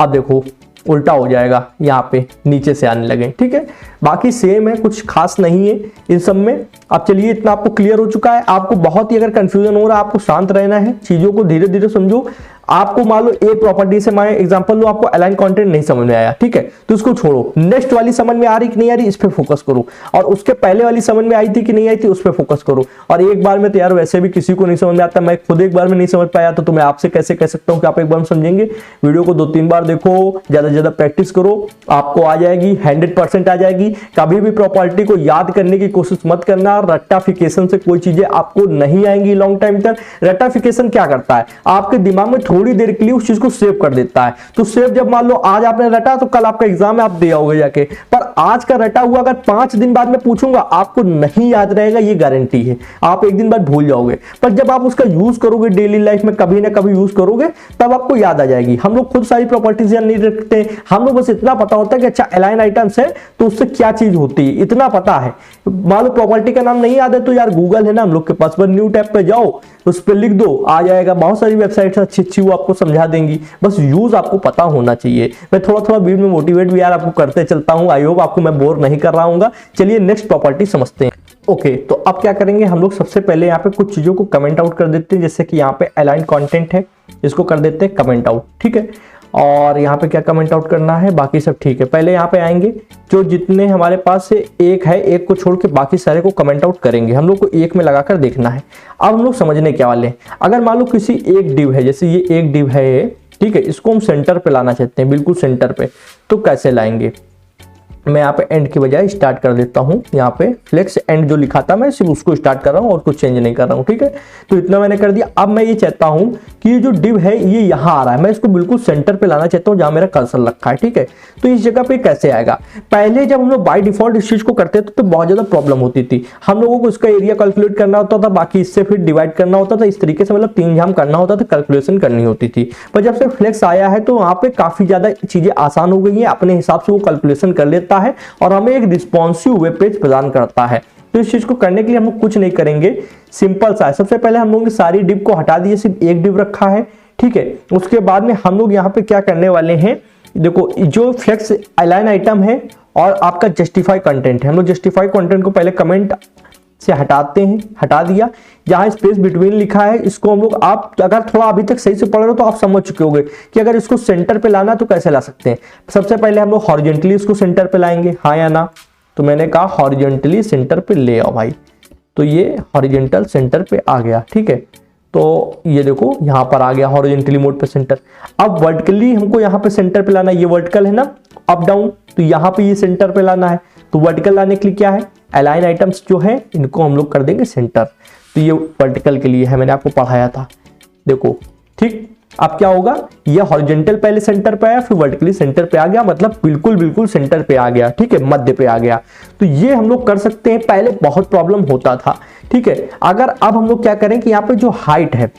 अब देखो उल्टा हो जाएगा, यहाँ पे नीचे से आने लगे। ठीक है, बाकी सेम है, कुछ खास नहीं है इन सब में। अब चलिए इतना आपको क्लियर हो चुका है। आपको बहुत ही अगर कंफ्यूजन हो रहा है, आपको शांत रहना है, चीजों को धीरे धीरे समझो। आपको मान लो ए प्रॉपर्टी से मैं एग्जांपल लो, आपको अलाइन कंटेंट नहीं समझ में आया, ठीक है, तो उसको छोड़ो, नेक्स्ट वाली समझ में आ रही कि नहीं आ रही, इस पे फोकस करो, और उसके पहले वाली समझ में आई थी कि नहीं आई थी, उस पे फोकस करो। और एक बार में तो यार वैसे भी किसी को नहीं समझ में आता, मैं खुद एक बार में नहीं समझ पाया, तो मैं आपसे कैसे कह सकता हूं कि आप एक बार में समझेंगे। वीडियो को 2-3 बार देखो, ज्यादा से ज्यादा प्रैक्टिस करो, आपको आ जाएगी, 100% आ जाएगी। कभी भी प्रॉपर्टी को याद करने की कोशिश मत करना, रट्टाफिकेशन से कोई चीजें आपको नहीं आएंगी लॉन्ग टाइम तक। रट्टाफिकेशन क्या करता है, आपके दिमाग में थोड़ी देर के लिए उस चीज को सेव कर देता है। तो सेव जब मान लो आज आपने रटा तो कल आपका एग्जाम है, आप दे आओगे जाके, पर आज का रटा हुआ अगर 5 दिन बाद में पूछूंगा आपको नहीं याद रहेगा, ये गारंटी है, आप एक दिन बाद भूल जाओगे। पर जब आप उसका यूज करोगे डेली लाइफ में, कभी ना कभी यूज करोगे, तब आपको याद आ जाएगी। हम लोग खुद सारी प्रॉपर्टीज याद नहीं रखते, हम लोग बस इतना पता होता है कि अच्छा अलाइन आइटम्स है तो उससे क्या चीज होती है, इतना पता है। मान लो प्रॉपर्टी का नाम नहीं याद है तो यार गूगल है ना हम लोग के पास, बस न्यू टैब पे जाओ, उस पर लिख दो, आ जाएगा। बहुत सारी वेबसाइट्स अच्छी अच्छी वो आपको समझा देंगी, बस यूज आपको पता होना चाहिए। मैं थोड़ा थोड़ा बीच में मोटिवेट भी यार आपको करते चलता हूं, आई होप आपको मैं बोर नहीं कर रहा हूँ। चलिए नेक्स्ट प्रॉपर्टी समझते हैं। ओके, तो अब क्या करेंगे हम लोग, सबसे पहले यहाँ पे कुछ चीजों को कमेंट आउट कर देते हैं। जैसे कि यहाँ पे अलाइन कंटेंट है, इसको कर देते हैं कमेंट आउट, ठीक है। और यहाँ पे क्या कमेंट आउट करना है, बाकी सब ठीक है। पहले यहाँ पे आएंगे, जो जितने हमारे पास से एक है, एक को छोड़ के बाकी सारे को कमेंट आउट करेंगे। हम लोग को एक में लगाकर देखना है। अब हम लोग समझने क्या वाले हैं, अगर मान लो किसी एक डिव है, जैसे ये एक डिव है, ठीक है, इसको हम सेंटर पे लाना चाहते हैं, बिल्कुल सेंटर पे, तो कैसे लाएंगे। मैं यहाँ पे एंड की बजाय स्टार्ट कर देता हूँ। यहाँ पे फ्लेक्स एंड जो लिखा था मैं सिर्फ उसको स्टार्ट कर रहा हूँ और कुछ चेंज नहीं कर रहा हूँ, ठीक है। तो इतना मैंने कर दिया। अब मैं ये चाहता हूँ कि ये जो डिव है ये यहाँ आ रहा है, मैं इसको बिल्कुल सेंटर पे लाना चाहता हूँ जहाँ मेरा कर्सर रखा है, ठीक है। तो इस जगह पे कैसे आएगा, पहले जब हम लोग बाय डिफॉल्ट इस चीज को करते थे तो बहुत ज्यादा प्रॉब्लम होती थी। हम लोगों को इसका एरिया कैलकुलेट करना होता था, बाकी इससे फिर डिवाइड करना होता था, इस तरीके से मतलब 3 जाम करना होता था, कैलकुलेशन करनी होती थी। पर जब से फ्लेक्स आया है तो वहाँ पे काफी ज्यादा चीजें आसान हो गई है, अपने हिसाब से वो कैलकुलेशन कर लेता है और हमें एक रिस्पॉन्सिव वेब पेज प्रदान करता है। तो इस चीज को करने के लिए हम लोग कुछ नहीं करेंगे, सिंपल सा है। सबसे पहले हम लोगों ने सारी डिव को हटा दिए, सिर्फ एक डिव रखा है, ठीक है। उसके बाद में हम लोग यहाँ पे क्या करने वाले हैं, देखो जो फ्लेक्स अलाइन आइटम है और आपका जस्टिफाई कंटेंट है, हम लोग जस्टिफाई कंटेंट को पहले कमेंट से हटाते हैं, हटा दिया। जहां स्पेस बिटवीन लिखा है इसको हम लोग, आप अगर थोड़ा अभी तक सही से पढ़ रहे हो तो आप समझ चुके होंगे कि अगर इसको सेंटर पे लाना तो कैसे ला सकते हैं। सबसे पहले हम लोग हॉरिजॉन्टली इसको सेंटर पे लाएंगे, हाँ या ना। तो मैंने कहा हॉरिजॉन्टली सेंटर पे ले आओ भाई, तो ये हॉरिजॉन्टल सेंटर पे आ गया, ठीक है। तो ये देखो यहाँ पर आ गया हॉरिजॉन्टली मोड पे सेंटर। अब वर्टिकली हमको यहाँ पे सेंटर पे लाना है, ये वर्टिकल है ना, अप डाउन, तो यहाँ पे ये सेंटर पे लाना है। तो वर्टिकल लाने के लिए क्या है, अलाइन आइटम्स जो है इनको हम लोग कर देंगे सेंटर। तो ये वर्टिकल के लिए है, मैंने आपको पढ़ाया था, देखो, ठीक। अब क्या होगा, ये हॉरिजॉन्टल पहले सेंटर पे आया, फिर वर्टिकली सेंटर पे आ गया, मतलब बिल्कुल बिल्कुल सेंटर पे आ गया, ठीक है, मध्य पे आ गया। तो ये हम लोग कर सकते हैं, पहले बहुत प्रॉब्लम होता था, ठीक है। अगर अब हम लोग क्या करें कि यहाँ पे जो हाइट है,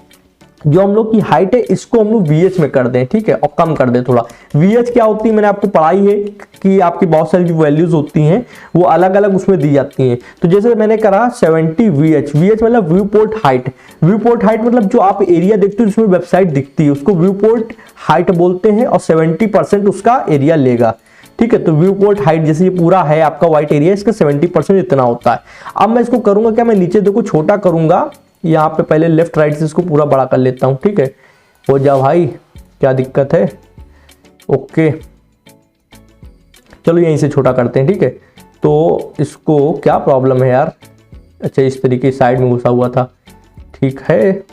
जो हम लोग की हाइट है इसको हम लोग VH में कर दें, ठीक है, और कम कर दें थोड़ा। VH क्या होती है मैंने आपको पढ़ाई है कि आपकी बहुत सारी जो वैल्यूज होती हैं वो अलग अलग उसमें दी जाती हैं। तो जैसे मैंने करा 70 VH, VH मतलब view port height. View port height मतलब जो आप एरिया देखते हो जिसमें वेबसाइट दिखती है उसको व्यू पोर्ट हाइट बोलते हैं, और 70% उसका एरिया लेगा, ठीक है। तो व्यू पोर्ट हाइट जैसे ये पूरा है आपका वाइट एरिया, इसका 70% इतना होता है। अब मैं इसको करूंगा क्या, मैं नीचे देखो छोटा करूंगा, यहाँ पे पहले लेफ्ट राइट से इसको पूरा बड़ा कर लेता हूं, ठीक है। हो जा भाई, क्या दिक्कत है, ओके चलो यहीं से छोटा करते हैं, ठीक है। तो इसको क्या प्रॉब्लम है यार, अच्छा इस तरीके साइड में घुसा हुआ था, ठीक है।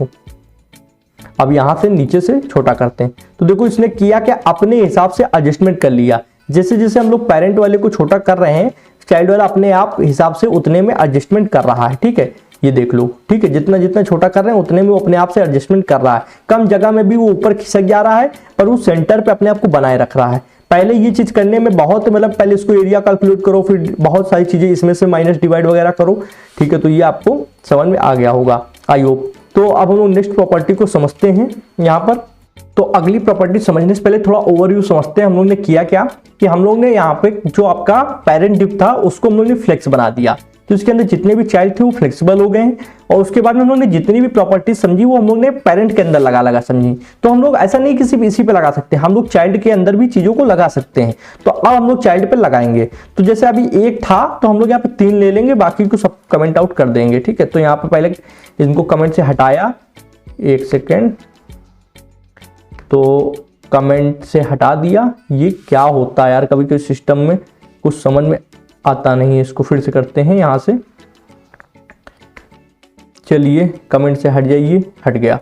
अब यहां से नीचे से छोटा करते हैं। तो देखो इसने किया क्या, अपने हिसाब से एडजस्टमेंट कर लिया। जैसे जैसे हम लोग पेरेंट वाले को छोटा कर रहे हैं, चाइल्ड वाला अपने आप हिसाब से उतने में एडजस्टमेंट कर रहा है, ठीक है। ये देख लो, ठीक है, जितना जितना छोटा कर रहे हैं उतने में वो अपने आप से एडजस्टमेंट कर रहा है। कम जगह में भी वो ऊपर खिसक जा रहा है, पर वो सेंटर पे अपने आप को बनाए रख रहा है। पहले ये चीज करने में बहुत मतलब पहले इसको एरिया कैलकुलेट करो, फिर बहुत सारी चीजें इसमें से माइनस डिवाइड वगैरह करो, ठीक है। तो ये आपको समझ में आ गया होगा, आई होप। तो अब हम लोग नेक्स्ट प्रॉपर्टी को समझते हैं यहाँ पर। तो अगली प्रॉपर्टी समझने से पहले थोड़ा ओवरव्यू समझते हैं हम लोग ने किया क्या, कि हम लोग ने यहाँ पे जो आपका पेरेंट डिव था उसको हम लोग ने फ्लेक्स बना दिया। तो इसके अंदर जितने भी चाइल्ड थे वो फ्लेक्सिबल हो गए हैं, और उसके बाद में हम लोग ने जितनी भी प्रॉपर्टीज समझी वो हम लोग ने पेरेंट के अंदर लगा समझी। तो हम लोग ऐसा नहीं किसी भी इसी पे लगा सकते, हम लोग चाइल्ड के अंदर भी चीजों को लगा सकते हैं। तो अब हम लोग चाइल्ड पे लगाएंगे। तो जैसे अभी एक था तो हम लोग यहाँ पे 3 ले लेंगे, बाकी को सब कमेंट आउट कर देंगे, ठीक है। तो यहाँ पे पहले इनको कमेंट से हटाया, एक सेकेंड, तो कमेंट से हटा दिया। ये क्या होता है यार, कभी कभी सिस्टम में कुछ समझ में आता नहीं है। इसको फिर से करते हैं यहाँ से, चलिए कमेंट से हट जाइए, हट गया।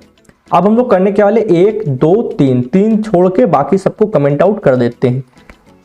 अब हम लोग करने के वाले 1 2 3 छोड़ के बाकी सबको कमेंट आउट कर देते हैं।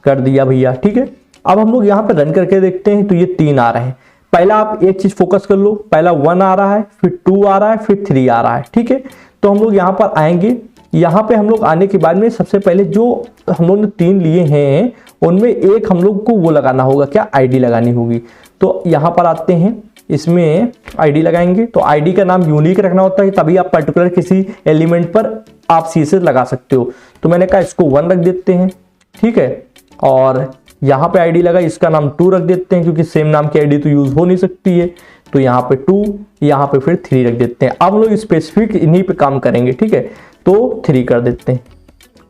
कर दिया भैया, ठीक है। अब हम लोग यहाँ पे रन करके देखते हैं, तो ये 3 आ रहे हैं। पहला आप एक चीज फोकस कर लो, पहला 1 आ रहा है, फिर 2 आ रहा है, फिर 3 आ रहा है, ठीक है। तो हम लोग यहाँ पर आएंगे, यहाँ पे हम लोग आने के बाद में सबसे पहले जो हम लोग ने 3 लिए हैं उनमें एक हम लोग को वो लगाना होगा, क्या, आईडी लगानी होगी। तो यहाँ पर आते हैं, इसमें आईडी लगाएंगे। तो आईडी का नाम यूनिक रखना होता है, तभी आप पर्टिकुलर किसी एलिमेंट पर आप CSS लगा सकते हो। तो मैंने कहा इसको 1 रख देते हैं, ठीक है। और यहाँ पे आईडी लगा, इसका नाम 2 रख देते हैं, क्योंकि सेम नाम की आईडी तो यूज हो नहीं सकती है। तो यहाँ पे 2, यहाँ पे फिर 3 रख देते हैं। अब हम लोग स्पेसिफिक इन्हीं पे काम करेंगे, ठीक है। तो 3 कर देते हैं।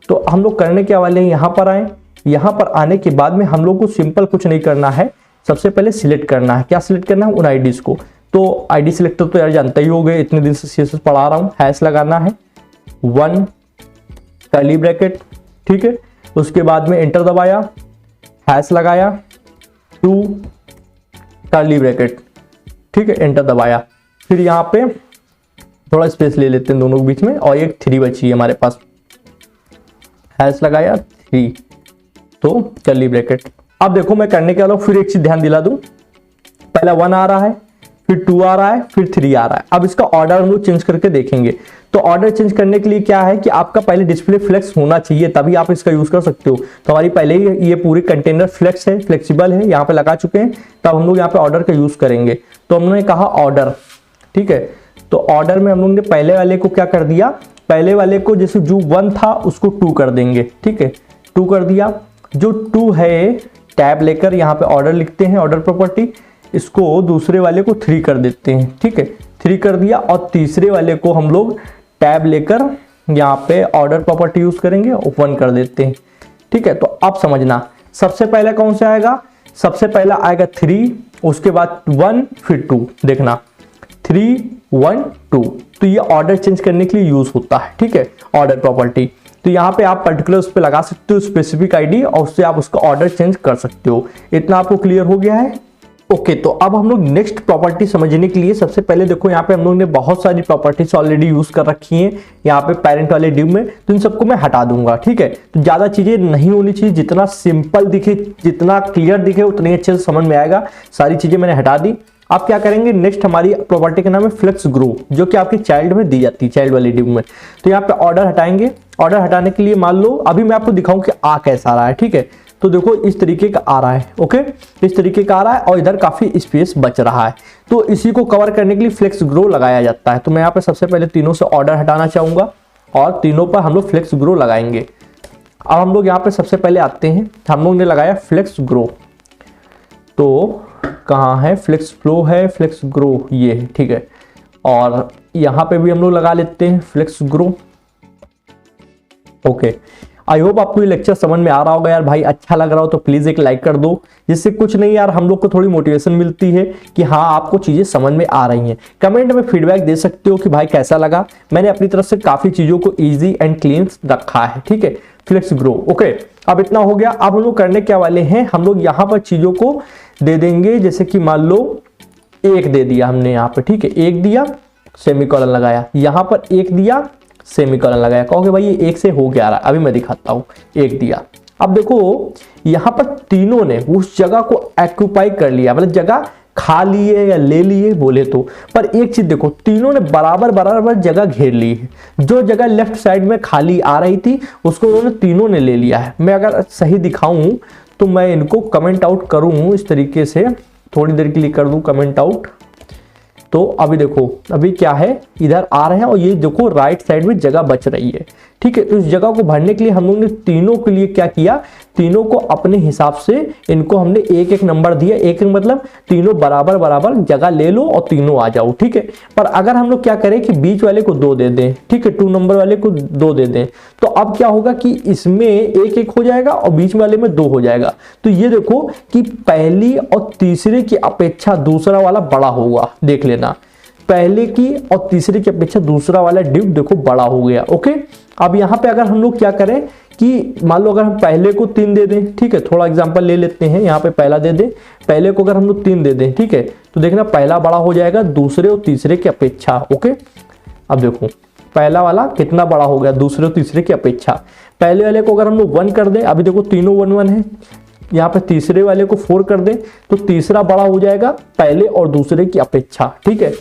तो हम लोग करने के वाले हैं, यहाँ पर आए। यहाँ पर आने के बाद में हम लोग को सिंपल कुछ नहीं करना है, सबसे पहले सिलेक्ट करना है। क्या सिलेक्ट करना है, उन आईडीज को। तो आईडी सिलेक्टर तो यार जानता ही होगे, इतने दिन से CSS पढ़ा रहा हूँ। हैश लगाना है 1 कर्ली ब्रैकेट, ठीक है। उसके बाद में एंटर दबाया, हैश लगाया 2 कर्ली ब्रैकेट, ठीक है, एंटर दबाया। फिर यहाँ पे थोड़ा स्पेस ले लेते हैं दोनों के बीच में, और एक 3 बची है हमारे पास, हैश लगाया 3, तो कर्ली ब्रैकेट। अब देखो मैं करने के वाला हूं, फिर एक चीज ध्यान दिला दूं, पहला 1 आ रहा है, फिर 2 आ रहा है, फिर 3 आ रहा है। अब इसका ऑर्डर हम लोग चेंज करके देखेंगे। तो ऑर्डर चेंज करने के लिए क्या है कि आपका पहले डिस्प्ले फ्लेक्स होना चाहिए, तभी आप इसका यूज कर सकते हो। तो हमारी पहले ही ये पूरी कंटेनर फ्लेक्स है, फ्लेक्सिबल है, यहाँ पे लगा चुके हैं। तब हम लोग यहाँ पे ऑर्डर का यूज करेंगे। तो हमने कहा ऑर्डर, ठीक है। तो ऑर्डर में हम लोग ने पहले वाले को क्या कर दिया, पहले वाले को जैसे जो 1 था उसको 2 कर देंगे, ठीक है, 2 कर दिया। जो 2 है टैब लेकर यहाँ पे ऑर्डर लिखते हैं, ऑर्डर प्रॉपर्टी, इसको दूसरे वाले को 3 कर देते हैं, ठीक है, 3 कर दिया। और तीसरे वाले को हम लोग टैब लेकर यहाँ पे ऑर्डर प्रॉपर्टी यूज करेंगे और 1 कर देते हैं, ठीक है। तो अब समझना, सबसे पहला कौन सा आएगा, सबसे पहला आएगा 3, उसके बाद 1, फिर 2, देखना 3 1 2। तो ये ऑर्डर चेंज करने के लिए यूज होता है, ठीक है, ऑर्डर प्रॉपर्टी। तो यहाँ पे आप पर्टिकुलर उस पे लगा सकते हो स्पेसिफिक आईडी, और उससे आप उसका ऑर्डर चेंज कर सकते हो। इतना आपको क्लियर हो गया है, ओके। तो अब हम लोग नेक्स्ट प्रॉपर्टी समझने के लिए सबसे पहले देखो यहाँ पे हम लोग ने बहुत सारी प्रॉपर्टीज ऑलरेडी यूज कर रखी हैं यहाँ पे पेरेंट वाले डिव में। तो इन सबको मैं हटा दूंगा, ठीक है। तो ज्यादा चीजें नहीं होनी चाहिए, जितना सिंपल दिखे, जितना क्लियर दिखे उतनी अच्छे से समझ में आएगा। सारी चीजें मैंने हटा दी। आप क्या करेंगे, नेक्स्ट हमारी प्रॉपर्टी का नाम है फ्लेक्स ग्रो, जो कि आपके चाइल्ड में दी जाती है, चाइल्ड वाले डिव में। तो यहाँ पे ऑर्डर हटाएंगे। ऑर्डर हटाने के लिए मान लो अभी मैं आपको दिखाऊं कि आ कैसा रहा है, ठीक है। तो देखो इस तरीके का आ रहा है। ओके, इस तरीके का आ रहा है और इधर काफी स्पेस बच रहा है। तो इसी को कवर करने के लिए फ्लेक्स ग्रो लगाया जाता है। तो मैं यहाँ पे सबसे पहले तीनों से ऑर्डर हटाना चाहूंगा और तीनों पर हम लोग फ्लेक्स ग्रो लगाएंगे। अब हम लोग यहाँ पे सबसे पहले आते हैं, हम लोग ने लगाया फ्लेक्स ग्रो। तो कहाँ है फ्लेक्स फ्लो है, फ्लेक्स ग्रो ये है, ठीक है। और यहाँ पे भी हम लोग लगा लेते हैं flex grow. Okay, I hope आपको ये लेक्चर समझ में आ रहा होगा यार। भाई अच्छा लग रहा हो तो प्लीज एक लाइक कर दो, जिससे कुछ नहीं यार हम लोग को थोड़ी मोटिवेशन मिलती है कि हाँ आपको चीजें समझ में आ रही हैं। कमेंट में फीडबैक दे सकते हो कि भाई कैसा लगा। मैंने अपनी तरफ से काफी चीजों को इजी एंड क्लीन रखा है, ठीक है। फ्लेक्स ग्रो, ओके, अब इतना हो गया। अब हम लोग करने क्या वाले हैं, हम लोग यहाँ पर चीजों को दे देंगे। जैसे कि मान लो 1 दे दिया हमने यहाँ पे, ठीक है, 1 दिया सेमीकोलन लगाया, यहाँ पर 1 दिया सेमीकोलन लगाया। कहोगे भाई ये 1 से हो क्या रहा है, अभी मैं दिखाता हूँ। 1 दिया, अब देखो यहाँ पर तीनों ने उस जगह को ऑक्यूपाई कर लिया, मतलब जगह खा लिए या ले लिए बोले तो। पर एक चीज देखो, तीनों ने बराबर बराबर जगह घेर ली है। जो जगह लेफ्ट साइड में खाली आ रही थी उसको उन्होंने तीनों ने ले लिया है। मैं अगर सही दिखाऊं तो मैं इनको कमेंट आउट करूं इस तरीके से, थोड़ी देर के लिए कर दूं कमेंट आउट। तो अभी देखो अभी क्या है, इधर आ रहे हैं और ये देखो राइट साइड में जगह बच रही है, ठीक है। तो इस जगह को भरने के लिए हम लोग ने तीनों के लिए क्या किया, तीनों को अपने हिसाब से इनको हमने 1-1 नंबर दिया। 1 मतलब तीनों बराबर बराबर जगह ले लो और तीनों आ जाओ, ठीक है। पर अगर हम लोग क्या करें कि बीच वाले को 2 दे दें, ठीक है, 2 नंबर वाले को 2 दे दें, तो अब क्या होगा कि इसमें 1-1 हो जाएगा और बीच वाले में 2 हो जाएगा। तो ये देखो कि पहली और तीसरे की अपेक्षा दूसरा वाला बड़ा होगा, देख लेना। पहले की और तीसरे की अपेक्षा दूसरा वाला डिव देखो बड़ा हो गया। ओके, अब यहाँ पे अगर हम लोग क्या करें कि मान लो अगर हम पहले को 3 दे दें, ठीक है, थोड़ा एग्जांपल ले लेते हैं। यहाँ पे पहला दे दें, पहले को अगर हम लोग 3 दे दें, ठीक है, तो देखना पहला बड़ा हो जाएगा दूसरे और तीसरे की अपेक्षा। ओके, अब देखो पहला वाला कितना बड़ा हो गया दूसरे और तीसरे की अपेक्षा। पहले वाले को अगर हम लोग 1 कर दें, अभी देखो तीनों 1-1 है, यहाँ पे तीसरे वाले को 4 कर दें तो तीसरा बड़ा हो जाएगा पहले और दूसरे की अपेक्षा, ठीक है।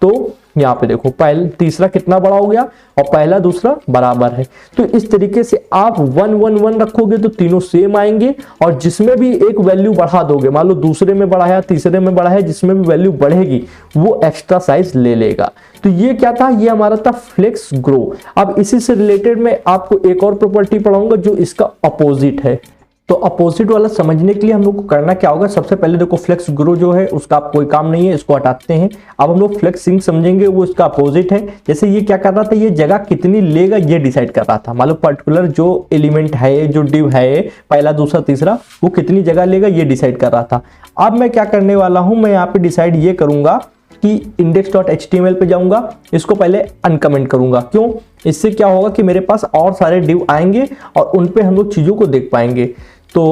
तो यहाँ पे देखो पहले तीसरा कितना बड़ा हो गया और पहला दूसरा बराबर है। तो इस तरीके से आप 1-1-1 रखोगे तो तीनों सेम आएंगे, और जिसमें भी एक वैल्यू बढ़ा दोगे, मान लो दूसरे में बढ़ा है तीसरे में बढ़ा है, जिसमें भी वैल्यू बढ़ेगी वो एक्स्ट्रा साइज ले लेगा। तो ये क्या था, ये हमारा था फ्लेक्स ग्रो। अब इसी से रिलेटेड मैं आपको एक और प्रॉपर्टी पढ़ाऊंगा जो इसका अपोजिट है। तो अपोजिट वाला समझने के लिए हम लोग को करना क्या होगा, सबसे पहले देखो फ्लेक्स ग्रो जो है उसका कोई काम नहीं है, इसको हटाते हैं। अब हम लोग फ्लेक्स सिंक समझेंगे, वो इसका अपोजिट है। जैसे ये क्या कर रहा था, ये जगह कितनी लेगा ये डिसाइड कर रहा था। मान लो पर्टिकुलर जो एलिमेंट है, जो डिव है, पहला दूसरा तीसरा, वो कितनी जगह लेगा ये डिसाइड कर रहा था। अब मैं क्या करने वाला हूं, मैं यहाँ पे डिसाइड ये करूंगा कि index.html पे जाऊंगा, इसको पहले अनकमेंट करूंगा। क्यों, इससे क्या होगा कि मेरे पास और सारे डिव आएंगे और उन पे हम लोग चीजों को देख पाएंगे। तो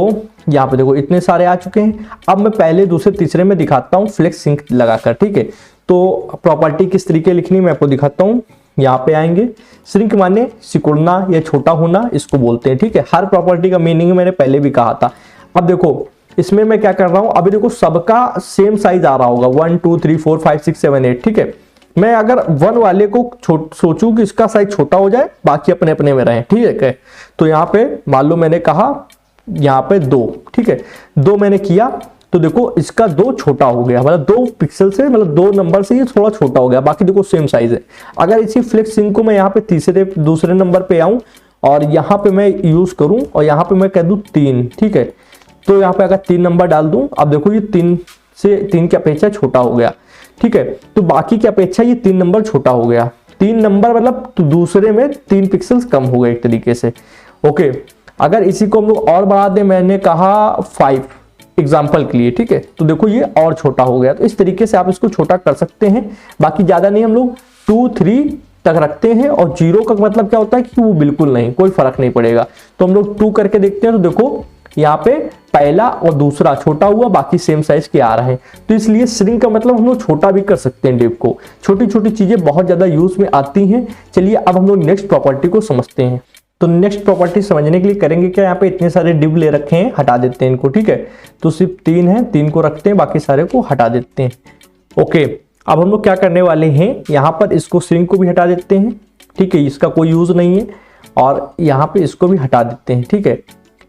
यहाँ पे देखो इतने सारे आ चुके हैं। अब मैं पहले दूसरे तीसरे में दिखाता हूँ फ्लेक्स सिंक लगाकर, ठीक है। तो प्रॉपर्टी किस तरीके लिखनी मैं आपको दिखाता हूँ। यहाँ पे आएंगे, श्रिंक माने सिकुड़ना या छोटा होना इसको बोलते हैं, ठीक है। हर प्रॉपर्टी का मीनिंग मैंने पहले भी कहा था। अब देखो इसमें मैं क्या कर रहा हूं, अभी देखो सबका सेम साइज आ रहा होगा 1 2 3 4 5 6 7 8, ठीक है। मैं अगर 1 वाले को सोचूं कि इसका साइज छोटा हो जाए, बाकी अपने अपने में रहे, ठीक है। तो यहाँ पे मान लो मैंने कहा यहाँ पे 2, ठीक है, 2 मैंने किया तो देखो इसका 2 छोटा हो गया, मतलब 2 पिक्सल से, मतलब 2 नंबर से ये थोड़ा छोटा हो गया, बाकी देखो सेम साइज है। अगर इसी फ्लेक्स सिंक को मैं यहाँ पे दूसरे नंबर पे आऊं और यहाँ पे मैं यूज करूं और यहाँ पे मैं कह दूं 3, ठीक है। तो यहाँ पे अगर 3 नंबर डाल दूं, अब देखो ये 3 की अपेक्षा छोटा हो गया, ठीक है। तो बाकी की अपेक्षा ये 3 नंबर छोटा हो गया। 3 नंबर मतलब तो दूसरे में 3 पिक्सल्स कम हो गए एक तरीके से। ओके, अगर इसी को हम लोग और बढ़ा दें, मैंने कहा 5 एग्जाम्पल के लिए, ठीक है। तो देखो ये और छोटा हो गया। तो इस तरीके से आप इसको छोटा कर सकते हैं। बाकी ज्यादा नहीं, हम लोग 2 3 तक रखते हैं और 0 का मतलब क्या होता है कि वो बिल्कुल नहीं, कोई फर्क नहीं पड़ेगा। तो हम लोग 2 करके देखते हैं। तो देखो यहाँ पे पहला और दूसरा छोटा हुआ, बाकी सेम साइज के आ रहे हैं। तो इसलिए श्रिंक का मतलब हम लोग छोटा भी कर सकते हैं डिव को। छोटी छोटी चीजें बहुत ज्यादा यूज में आती हैं। चलिए अब हम लोग नेक्स्ट प्रॉपर्टी को समझते हैं। तो नेक्स्ट प्रॉपर्टी समझने के लिए करेंगे क्या, यहाँ पे इतने सारे डिव ले रखे हैं, हटा देते हैं इनको, ठीक है। तो सिर्फ 3 है, 3 को रखते हैं, बाकी सारे को हटा देते हैं। ओके, अब हम लोग क्या करने वाले हैं, यहाँ पर इसको श्रिंक को भी हटा देते हैं, ठीक है, इसका कोई यूज नहीं है। और यहाँ पे इसको भी हटा देते हैं, ठीक है।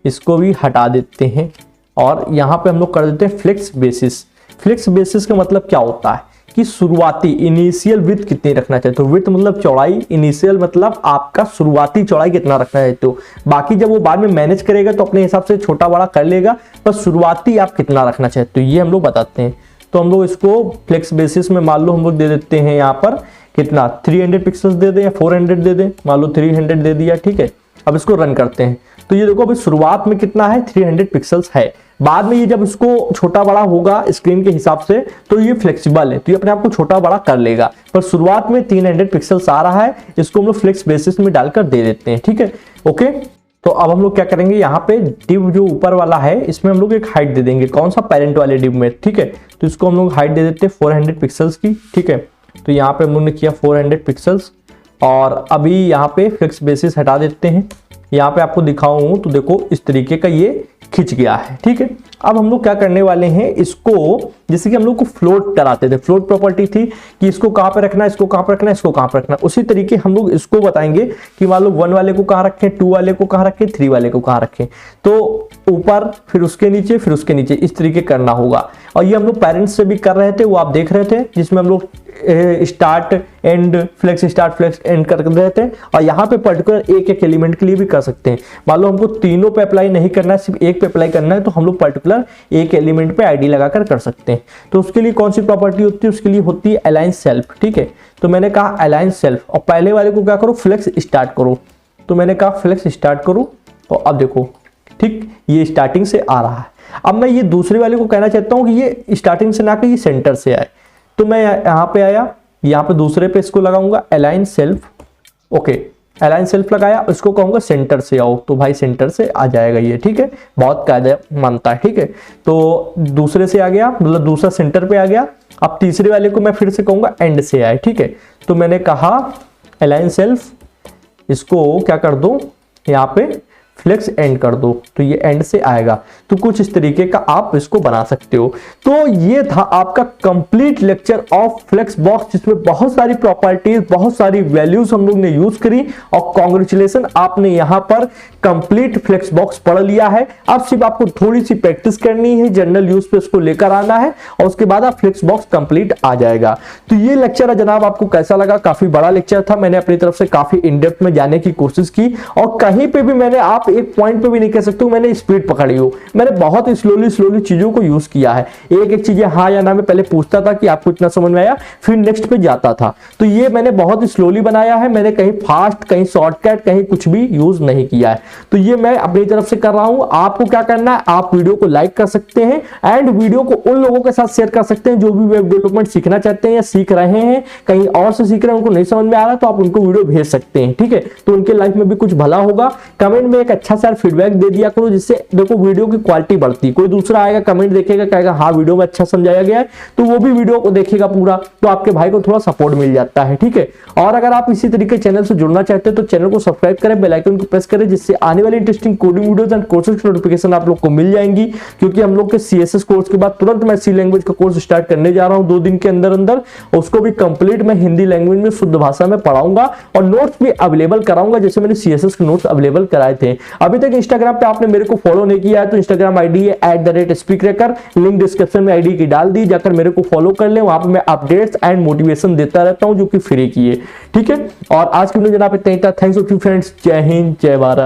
इसको भी हटा देते हैं और यहाँ पे हम लोग कर देते हैं फ्लेक्स बेसिस। फ्लेक्स बेसिस का मतलब क्या होता है कि शुरुआती इनिशियल विड्थ कितनी रखना चाहिए। तो विड्थ मतलब चौड़ाई, इनिशियल मतलब आपका शुरुआती चौड़ाई कितना रखना है। तो बाकी जब वो बाद में मैनेज करेगा तो अपने हिसाब से छोटा बड़ा कर लेगा, पर शुरुआती आप कितना रखना चाहिए तो ये हम लोग बताते हैं। तो हम लोग इसको फ्लेक्स बेसिस में मान लो हम लोग दे देते हैं यहाँ पर कितना 300 पिक्सल्स दे दें या 400 दे दें, मान लो 300 दे दिया, ठीक है। अब इसको रन करते हैं तो ये देखो अभी शुरुआत में कितना है 300 पिक्सल्स है, बाद में ये जब इसको छोटा बड़ा होगा स्क्रीन के हिसाब से तो ये फ्लेक्सिबल है, तो ये अपने आप को छोटा बड़ा कर लेगा, पर शुरुआत में 300 पिक्सल्स आ रहा है, इसको हम लोग फ्लेक्स बेसिस में डालकर दे देते हैं, ठीक है। ओके, तो अब हम लोग क्या करेंगे, यहाँ पे डिव जो ऊपर वाला है इसमें हम लोग एक हाइट दे देंगे, कौन सा पेरेंट वाले डिव में, ठीक है। तो इसको हम लोग हाइट दे देते हैं 400 पिक्सल्स की, ठीक है। तो यहाँ पे हम लोग ने किया 400 पिक्सल्स और अभी यहाँ पे फ्लेक्स बेसिस हटा देते हैं। यहाँ पे आपको दिखाऊं तो देखो इस तरीके का ये खिंच गया है, ठीक है। अब हम लोग क्या करने वाले हैं, इसको जैसे कि हम लोग को फ्लोट कराते थे, फ्लोट प्रॉपर्टी थी कि इसको कहाँ पे रखना है, इसको कहाँ पे रखना है, इसको कहाँ पे रखना है, उसी तरीके हम लोग इसको बताएंगे कि मान लो 1 वाले को कहाँ रखें, 2 वाले को कहाँ रखें, 3 वाले को कहाँ रखें। तो ऊपर फिर उसके नीचे फिर उसके नीचे इस तरीके करना होगा। और ये हम लोग पेरेंट्स से भी कर रहे थे, वो आप देख रहे थे, जिसमें हम लोग start and flex start flex end कर रहे थे। और यहाँ पे पर्टिकुलर एक एक एलिमेंट के लिए भी कर सकते हैं। मान लो हमको तीनों पे अप्लाई नहीं करना है, सिर्फ एक पे अप्लाई करना है, तो हम लोग पर्टिकुलर एक एलिमेंट पे आईडी लगाकर कर सकते हैं। तो उसके लिए कौन सी प्रॉपर्टी होती है, उसके लिए होती है अलाइन सेल्फ, ठीक है। तो मैंने कहा अलाइन सेल्फ और पहले वाले को क्या करो, फ्लेक्स स्टार्ट करो। तो मैंने कहा फ्लेक्स स्टार्ट करो और अब देखो ठीक ये स्टार्टिंग से आ रहा है। अब मैं ये दूसरे वाले को कहना चाहता हूँ कि ये स्टार्टिंग से ना कि ये सेंटर से आए। तो मैं यहाँ पे आया, यहाँ पे दूसरे पे इसको लगाऊंगा align self, okay align self लगाया, इसको कहूंगा सेंटर से आओ, तो भाई सेंटर से आ जाएगा ये, ठीक है। बहुत कायदा मानता है, ठीक है। तो दूसरे से आ गया, मतलब दूसरा सेंटर पे आ गया। अब तीसरे वाले को मैं फिर से कहूंगा एंड से आए, ठीक है। तो मैंने कहा अलाइन सेल्फ, इसको क्या कर दो यहाँ पे फ्लेक्स एंड कर दो, तो ये एंड से आएगा। तो कुछ इस तरीके का आप इसको बना सकते हो। तो ये था आपका complete lecture of flex box, जिसमें बहुत सारी प्रॉपर्टीज, बहुत सारी वैल्यूज हम लोग ने यूज करी। और कॉन्ग्रेचुलेशन, आपने यहाँ पर कंप्लीट फ्लेक्स बॉक्स पढ़ लिया है। अब सिर्फ आपको थोड़ी सी प्रैक्टिस करनी है, जनरल यूज पे इसको लेकर आना है और उसके बाद आप फ्लेक्स बॉक्स कंप्लीट आ जाएगा। तो ये लेक्चर है जनाब, आपको कैसा लगा? काफी बड़ा लेक्चर था, मैंने अपनी तरफ से काफी इन डेप्थ में जाने की कोशिश की और कहीं पे भी मैंने आप एक पॉइंट पे भी नहीं कह सकते हूं मैंने स्पीड पकड़ी हो। मैंने बहुत स्लोली चीजों को यूज किया है, एक एक चीजें हाँ या ना में पहले पूछता था कि आपको इतना समझ में आया, फिर नेक्स्ट पे जाता था। तो ये मैंने बहुत स्लोली बनाया है, मैंने कहीं फास्ट, कहीं शॉर्टकट, कहीं कुछ भी यूज नहीं किया है। तो ये मैं अपनी तरफ से कर रहा हूं। आपको क्या करना है, आप वीडियो को लाइक कर सकते हैं एंड वीडियो को उन लोगों के साथ शेयर कर सकते हैं जो भी वेब डेवलपमेंट सीखना चाहते हैं या सीख रहे हैं, कहीं और से सीख रहे हैं, उनको नहीं समझ में आ रहा तो आप उनको वीडियो भेज सकते हैं, ठीक है। तो उनके लाइफ में भी कुछ भला होगा। कमेंट में एक अच्छा सा फीडबैक दे दिया करो, जिससे देखो वीडियो की क्वालिटी बढ़ती है। कोई दूसरा आएगा कमेंट देखेगा, कहेगा हाँ वीडियो में अच्छा समझाया गया है, तो वो भी वीडियो को देखेगा पूरा, तो आपके भाई को थोड़ा सपोर्ट मिल जाता है, ठीक है। और अगर आप इसी तरीके चैनल से जुड़ना चाहते हैं तो चैनल को सब्सक्राइब करें, बेल आइकन को प्रेस करें, जिससे आने वाली interesting coding videos and courses की नोटिफिकेशन आप लोग को मिल जाएंगी। क्योंकि हम लोग के सीएसएस कोर्स के बाद तुरंत मैं सी लैंग्वेज का कोर्स स्टार्ट करने जा रहा हूं 2 दिन के अंदर अंदर, उसको भी कंप्लीट मैं हिंदी लैंग्वेज में शुद्ध भाषा में पढ़ाऊंगा और नोट्स भी अवेलेबल कराऊंगा, जैसे मैंने सीएसएस के नोट्स अवेलेबल कराए थे। अभी तक इंस्टाग्राम पे आपने मेरे को फॉलो नहीं किया है तो इंस्टाग्राम आईडी है @speakracker, लिंक डिस्क्रिप्शन में आईडी की डाल दी, जाकर मेरे को फॉलो कर ले। वहां पे मैं अपडेट्स एंड मोटिवेशन देता रहता हूं जो कि फ्री की है, ठीक है। और आज की वीडियो जनाब इतना ही था। थैंक्स टू फ्रेंड्स, जय हिंद, जय भारत।